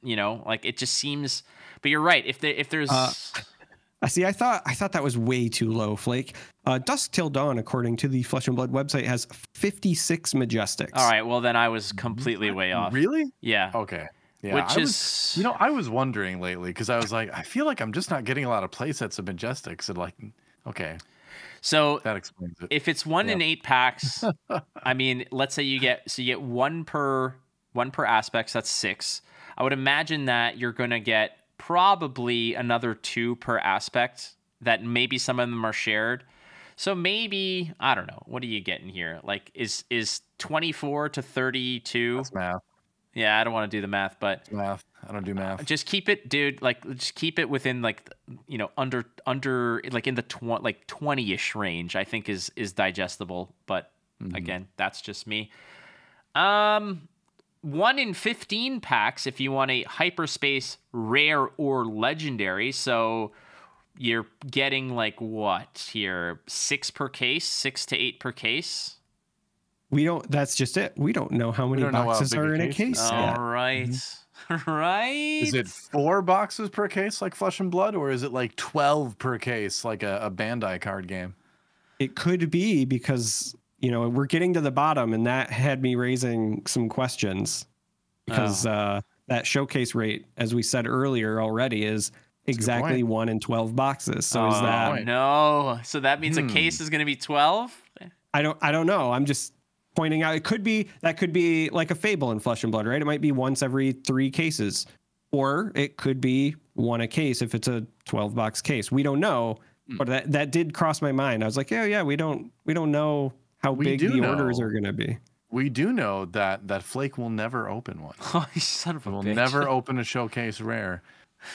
like, it just seems. But you're right. If there's. See, I thought that was way too low, Flake. Dusk Till Dawn, according to the Flesh and Blood website, has 56 majestics. All right, well then I was completely way off. Really? Yeah. Okay. Yeah. I was wondering lately, because I was like, I feel like I'm just not getting a lot of play sets of majestics, and like, okay. So that explains it. If it's 1 in 8 packs, I mean, let's say you get 1 per aspects, that's 6. I would imagine that you're going to get probably another 2 per aspect, that maybe some of them are shared. So maybe, I don't know, what are you getting here? Like, is 24 to 32? That's math. Yeah, I don't want to do the math, but it's math. I don't do math. Just keep it, dude. Like, just keep it within, like, under like in the 20-ish range, I think is digestible. But again, that's just me. 1 in 15 packs if you want a hyperspace rare or legendary. So you're getting like what here? 6 per case, 6 to 8 per case. That's just it. We don't know how many boxes are in a case. All right. Right. Is it 4 boxes per case like Flesh and Blood, or is it like 12 per case like a Bandai card game? It could be, because we're getting to the bottom, and that had me raising some questions, because that showcase rate, as we said earlier already, is exactly 1 in 12 boxes. So is that no? So that means a case is going to be 12? I don't know. I'm just pointing out, that could be like a Fable in Flesh and Blood, right? It might be once every 3 cases, or it could be one a case if it's a 12-box case. We don't know, but that did cross my mind. I was like, yeah, we don't know how big the orders are going to be. We do know that Flake will never open one. Oh, you son of a bitch. Will never open a showcase rare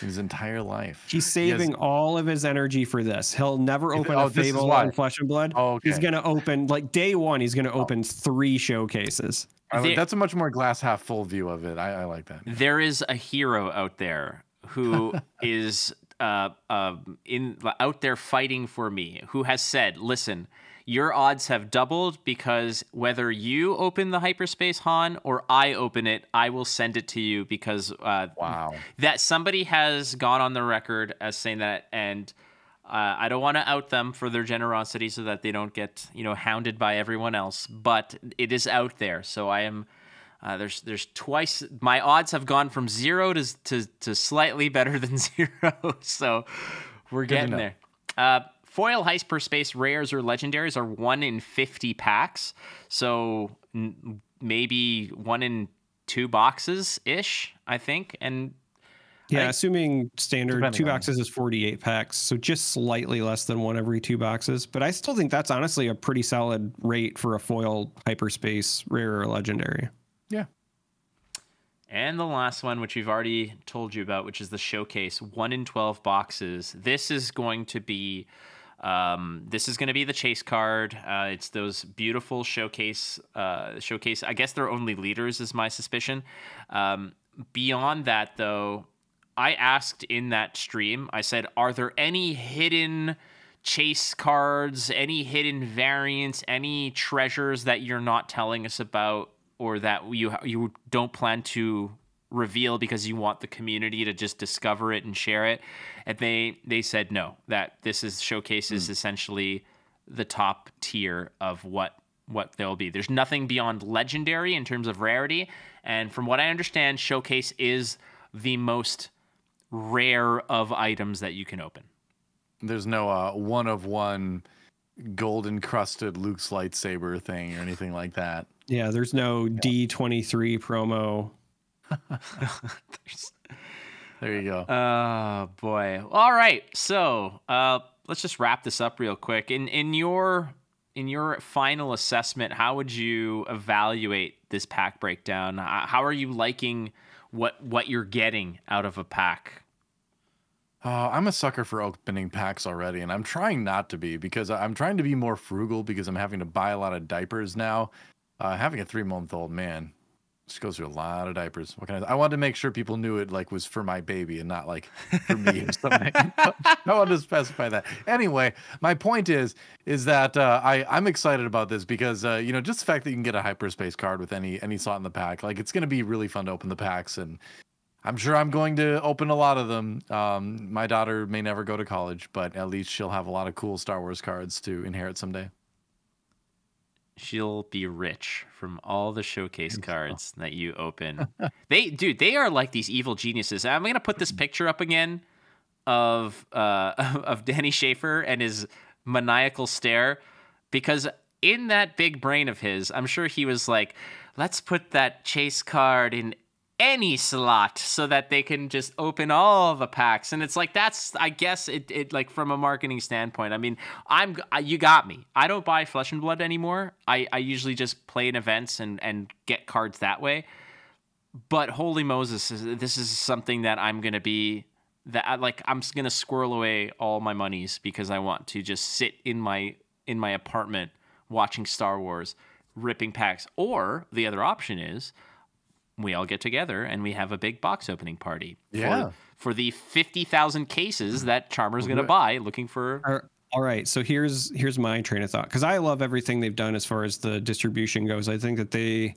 in his entire life. He's saving all of his energy for this. He'll never open a Fable on Flesh and Blood. Oh, okay. He's going to open, like day one, he's going to open 3 showcases. That's a much more glass half full view of it. I like that. There is a hero out there who is out there fighting for me, who has said, listen, your odds have doubled because whether you open the hyperspace Han or I open it, I will send it to you because that somebody has gone on the record as saying that, and I don't want to out them for their generosity so that they don't get hounded by everyone else, but it is out there. So I am there's twice my odds have gone from 0 to slightly better than 0. So we're getting there. Foil hyperspace rares or legendaries are 1 in 50 packs, so maybe 1 in 2 boxes ish, I think. And assuming standard 2 boxes is 48 packs, so just slightly less than 1 every 2 boxes. But I still think that's honestly a pretty solid rate for a foil hyperspace rare or legendary. Yeah. And the last one, which we've already told you about, which is the showcase, 1 in 12 boxes. This is going to be the chase card. It's those beautiful showcase. I guess they're only leaders, is my suspicion. Beyond that, though, I asked in that stream, I said, are there any hidden chase cards, any hidden variants, any treasures that you're not telling us about or that you don't plan to reveal because you want the community to just discover it and share it? And they said no, that this showcases essentially the top tier of what they'll be. There's nothing beyond legendary in terms of rarity, and from what I understand, showcase is the most rare of items that you can open. There's no one of one gold encrusted Luke's lightsaber thing or anything like that. Yeah, there's no D23 promo. There you go. Oh boy. All right. So let's just wrap this up real quick. In your final assessment, how would you evaluate this pack breakdown? How are you liking what you're getting out of a pack? I'm a sucker for opening packs already, and I'm trying not to be because I'm trying to be more frugal because I'm having to buy a lot of diapers now. Having a 3-month-old man just goes through a lot of diapers. What can I wanted to make sure people knew it was for my baby and not like for me or something. I wanted to specify that. Anyway, my point is that I'm excited about this because just the fact that you can get a hyperspace card with any slot in the pack, like it's going to be really fun to open the packs, and I'm sure I'm going to open a lot of them. My daughter may never go to college, but at least she'll have a lot of cool Star Wars cards to inherit someday. She'll be rich from all the showcase cards that you open. They are like these evil geniuses. I'm going to put this picture up again of Danny Schaefer and his maniacal stare, because in that big brain of his, I'm sure he was like, let's put that chase card in any slot so that they can just open all the packs. And it's like, that's, I guess it like from a marketing standpoint, I mean, you got me. I don't buy Flesh and Blood anymore. I usually just play in events and get cards that way. But holy Moses, this is something that I'm going to be, I'm going to squirrel away all my monies because I want to just sit in my apartment watching Star Wars, ripping packs. Or the other option is, we all get together and we have a big box opening party for the 50,000 cases that Charm3r's going to buy, looking for. All right. So here's my train of thought, because I love everything they've done as far as the distribution goes. I think that they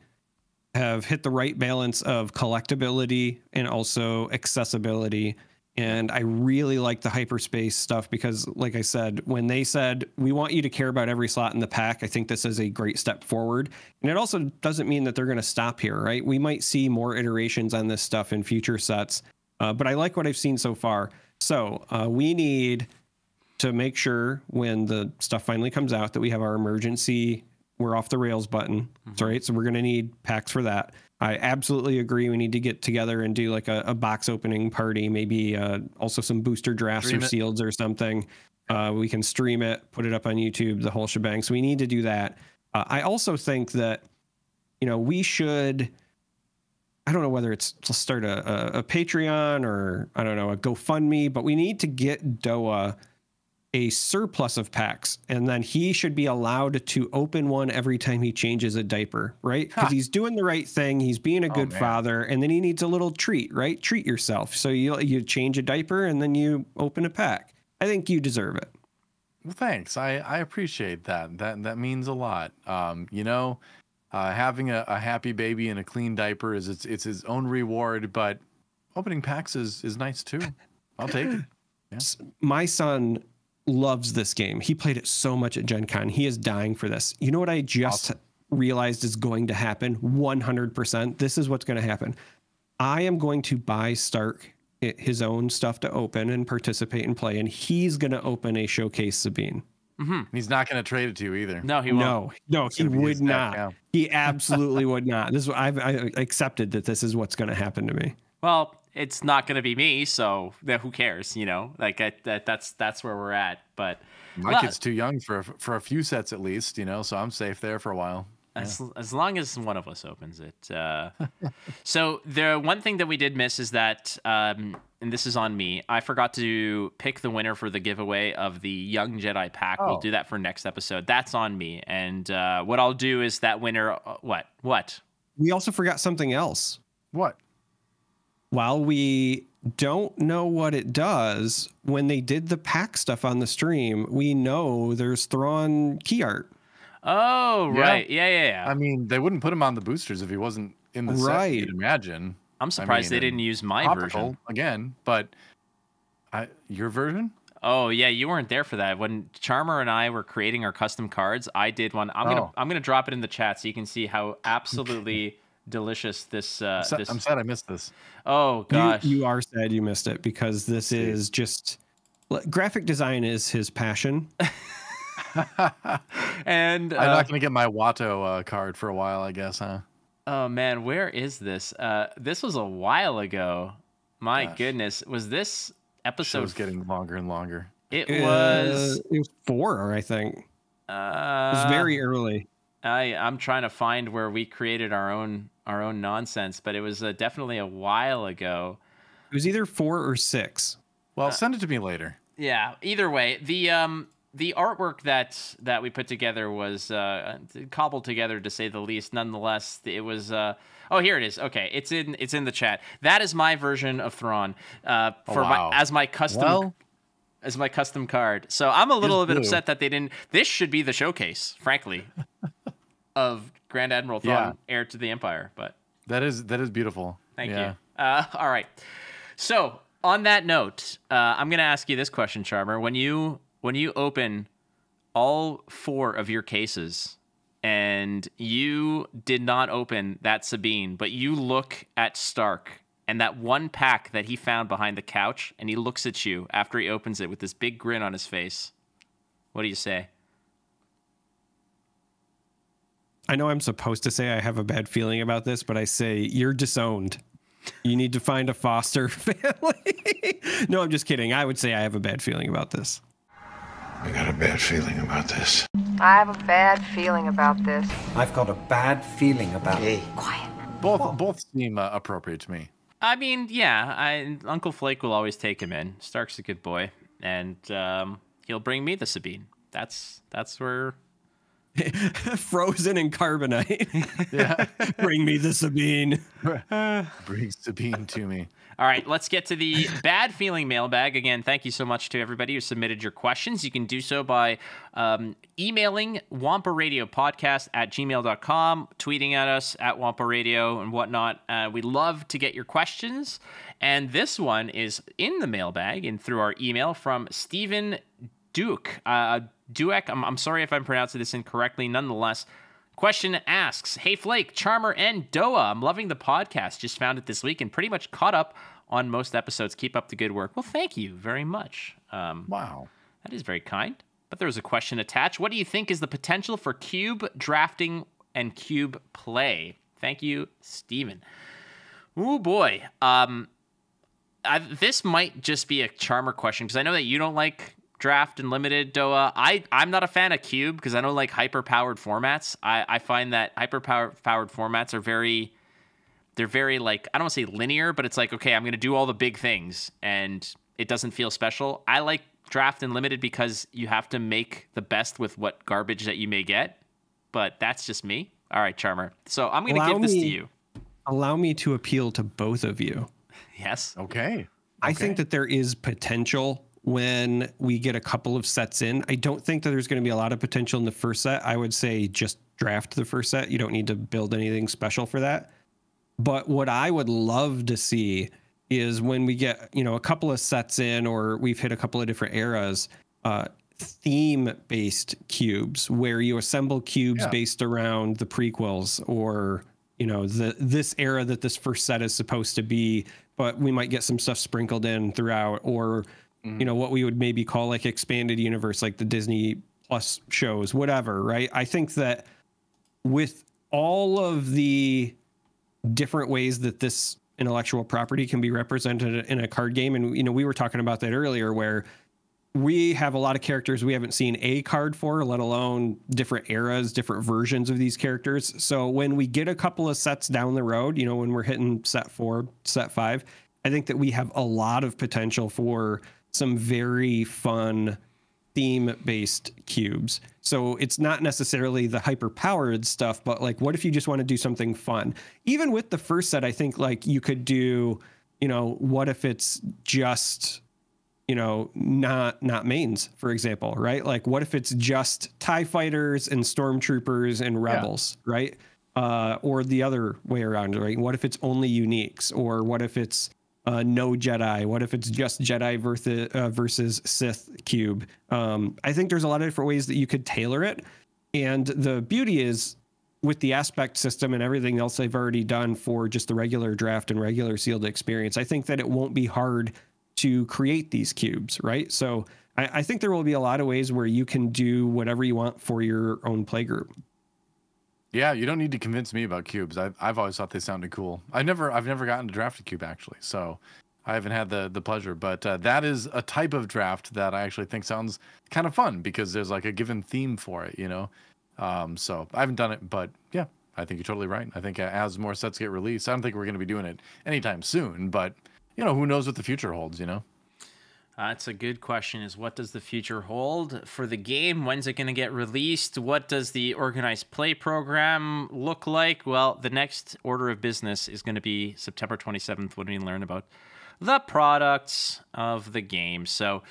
have hit the right balance of collectability and also accessibility. And I really like the hyperspace stuff because, like I said, when they said, we want you to care about every slot in the pack, I think this is a great step forward. And it also doesn't mean that they're going to stop here, right? We might see more iterations on this stuff in future sets, but I like what I've seen so far. So we need to make sure when the stuff finally comes out that we have our emergency, we're off the rails button. That's right. So we're going to need packs for that. I absolutely agree. We need to get together and do like a box opening party, maybe also some booster drafts or sealeds or something. We can stream it, put it up on YouTube, the whole shebang. So we need to do that. I also think that, we should, I don't know whether it's to start a Patreon or I don't know, a GoFundMe, but we need to get Doa a surplus of packs, and then he should be allowed to open one every time he changes a diaper, right? Because he's doing the right thing. He's being a good father, and then he needs a little treat, right? Treat yourself. So you change a diaper and then you open a pack. I think you deserve it. Well, thanks. I appreciate that. That means a lot. Having a happy baby and a clean diaper it's his own reward, but opening packs is nice too. I'll take it. Yeah. My son loves this game. He played it so much at Gen Con. He is dying for this. You know what I just realized is going to happen? 100%. This is what's going to happen. I am going to buy Stark his own stuff to open and participate and play, and he's going to open a showcase Sabine. Mm-hmm. He's not going to trade it to you either. No, he won't. No, he would not. Yeah. He absolutely would not. This is I accepted that this is what's going to happen to me. Well, it's not going to be me, so who cares? That's where we're at. But my kid's too young for a few sets at least, so I'm safe there for a while. As long as one of us opens it. So the one thing that we did miss is that, and this is on me, I forgot to pick the winner for the giveaway of the Young Jedi pack. We'll do that for next episode. That's on me. And what I'll do is that winner. What? We also forgot something else. What? While we don't know what it does, when they did the pack stuff on the stream, we know there's Thrawn key art. Oh, right. Yeah. I mean, they wouldn't put him on the boosters if he wasn't in the set, you'd imagine. I'm surprised they didn't use my version. Again, but your version? Oh, yeah, you weren't there for that. When Charm3r and I were creating our custom cards, I did one. I'm gonna drop it in the chat so you can see how absolutely delicious this I'm sad I missed this. Oh gosh, you are sad you missed it, because this is just graphic design is his passion. And I'm not gonna get my Watto card for a while, I guess, huh? Oh man, where is this? This was a while ago. My goodness, was this episode? Show's getting longer and longer. It was 4, I think. It was very early. I'm trying to find where we created our own nonsense, but it was definitely a while ago. It was either 4 or 6. Well, send it to me later. Yeah. Either way, the artwork that we put together was cobbled together, to say the least. Nonetheless, it was. Oh, here it is. Okay, it's in the chat. That is my version of Thrawn as my custom card. So I'm a little bit upset that they didn't. This should be the showcase, frankly, of Grand Admiral Thrawn, heir to the Empire. But that is beautiful. Thank you. All right. So on that note, I'm going to ask you this question, Charm3r. When you open all 4 of your cases and you did not open that Sabine, but you look at Stark and that one pack that he found behind the couch, and he looks at you after he opens it with this big grin on his face, what do you say? I know I'm supposed to say I have a bad feeling about this, but I say you're disowned. You need to find a foster family. No, I'm just kidding. I would say I have a bad feeling about this. I got a bad feeling about this. I have a bad feeling about this. I've got a bad feeling about it. Quiet. Both seem appropriate to me. I mean, yeah, Uncle Flake will always take him in. Stark's a good boy, and he'll bring me the Sabine. That's where... Frozen in carbonite. Yeah. Bring me the Sabine. Bring Sabine to me. All right, let's get to the Bad Feeling Mailbag. Again, thank you so much to everybody who submitted your questions. You can do so by emailing wamparadiopodcast@gmail.com, tweeting at us at Wampa Radio and whatnot. We love to get your questions. And this one is in the mailbag and through our email from Stephen Duke. Dueck, I'm sorry if I'm pronouncing this incorrectly. Nonetheless, question asks, hey Flake, Charm3r, and Doa, I'm loving the podcast. Just found it this week and pretty much caught up on most episodes. Keep up the good work. Well, thank you very much. Wow. That is very kind. But there was a question attached. What do you think is the potential for cube drafting and cube play? Thank you, Steven. Oh boy. This might just be a Charmer question, because I know that you don't like draft and limited, Doa. I'm not a fan of cube because I don't like hyper-powered formats. I find that hyper-powered formats are very, like, I don't want to say linear, but it's like, okay, I'm going to do all the big things and it doesn't feel special. I like draft and limited because you have to make the best with what garbage that you may get, but that's just me. All right, Charmer. So I'm going to give this to you. Allow me to appeal to both of you. Yes. Okay. I think that there is potential when we get a couple of sets in. I don't think that there's going to be a lot of potential in the first set. I would say just draft the first set. You don't need to build anything special for that. But what I would love to see is when we get, a couple of sets in, or we've hit a couple of different eras, theme-based cubes where you assemble cubes based around the prequels, or this era that this first set is supposed to be, but we might get some stuff sprinkled in throughout, or what we would maybe call like expanded universe, like the Disney Plus shows, whatever, right? I think that with all of the different ways that this intellectual property can be represented in a card game, and we were talking about that earlier, where we have a lot of characters we haven't seen a card for, let alone different eras, different versions of these characters. So when we get a couple of sets down the road, when we're hitting set 4, set 5, I think that we have a lot of potential for some very fun theme-based cubes. So it's not necessarily the hyper-powered stuff, but like, what if you just want to do something fun? Even with the first set, I think like you could do, what if it's just, not mains, for example, right? Like, what if it's just TIE fighters and stormtroopers and rebels, right? Or the other way around, right? What if it's only uniques? Or what if it's no Jedi? What if it's just Jedi versus Sith cube? I think there's a lot of different ways that you could tailor it. And the beauty is, with the aspect system and everything else they've already done for just the regular draft and regular sealed experience, I think that it won't be hard to create these cubes, right? So I think there will be a lot of ways where you can do whatever you want for your own playgroup. Yeah, you don't need to convince me about cubes. I've always thought they sounded cool. I've never gotten to draft a cube, actually, so I haven't had the pleasure. But that is a type of draft that I actually think sounds kind of fun, because there's like a given theme for it, So I haven't done it, but yeah, I think you're totally right. I think as more sets get released, I don't think we're going to be doing it anytime soon, but who knows what the future holds, That's a good question, is what does the future hold for the game? When's it going to get released? What does the organized play program look like? Well, the next order of business is going to be September 27th, when we learn about the products of the game. So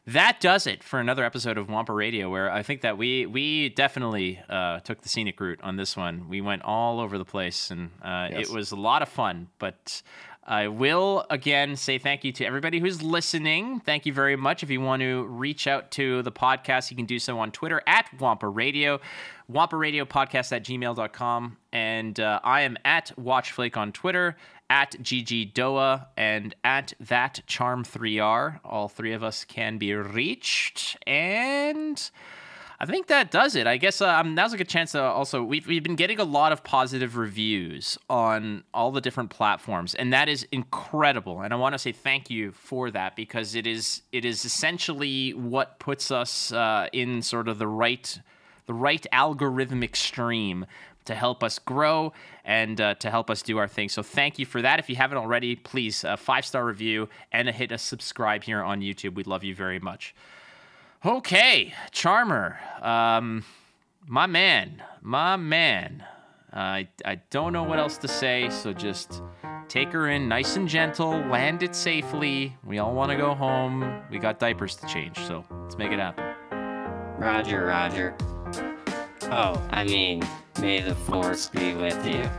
that does it for another episode of Wampa Radio, where I think that we definitely took the scenic route on this one. We went all over the place, and It was a lot of fun, but I will again say thank you to everybody who's listening. Thank you very much. If you want to reach out to the podcast, you can do so on Twitter at Wampa Radio, WampaRadioPodcast@gmail.com. And I am at WatchFlake on Twitter, at GGDoa, and at that Charm3r. All three of us can be reached. And I think that does it. I guess now's a good chance to also, we've been getting a lot of positive reviews on all the different platforms, and that is incredible. And I want to say thank you for that, because it is essentially what puts us in sort of the right algorithmic stream to help us grow and to help us do our thing. So thank you for that. If you haven't already, please 5-star review and hit a subscribe here on YouTube. We'd love you very much. Okay, Charmer, my man. I don't know what else to say, so just take her in nice and gentle, land it safely. We all want to go home. We got diapers to change, so let's make it happen. Roger. Oh, I mean, may the force be with you.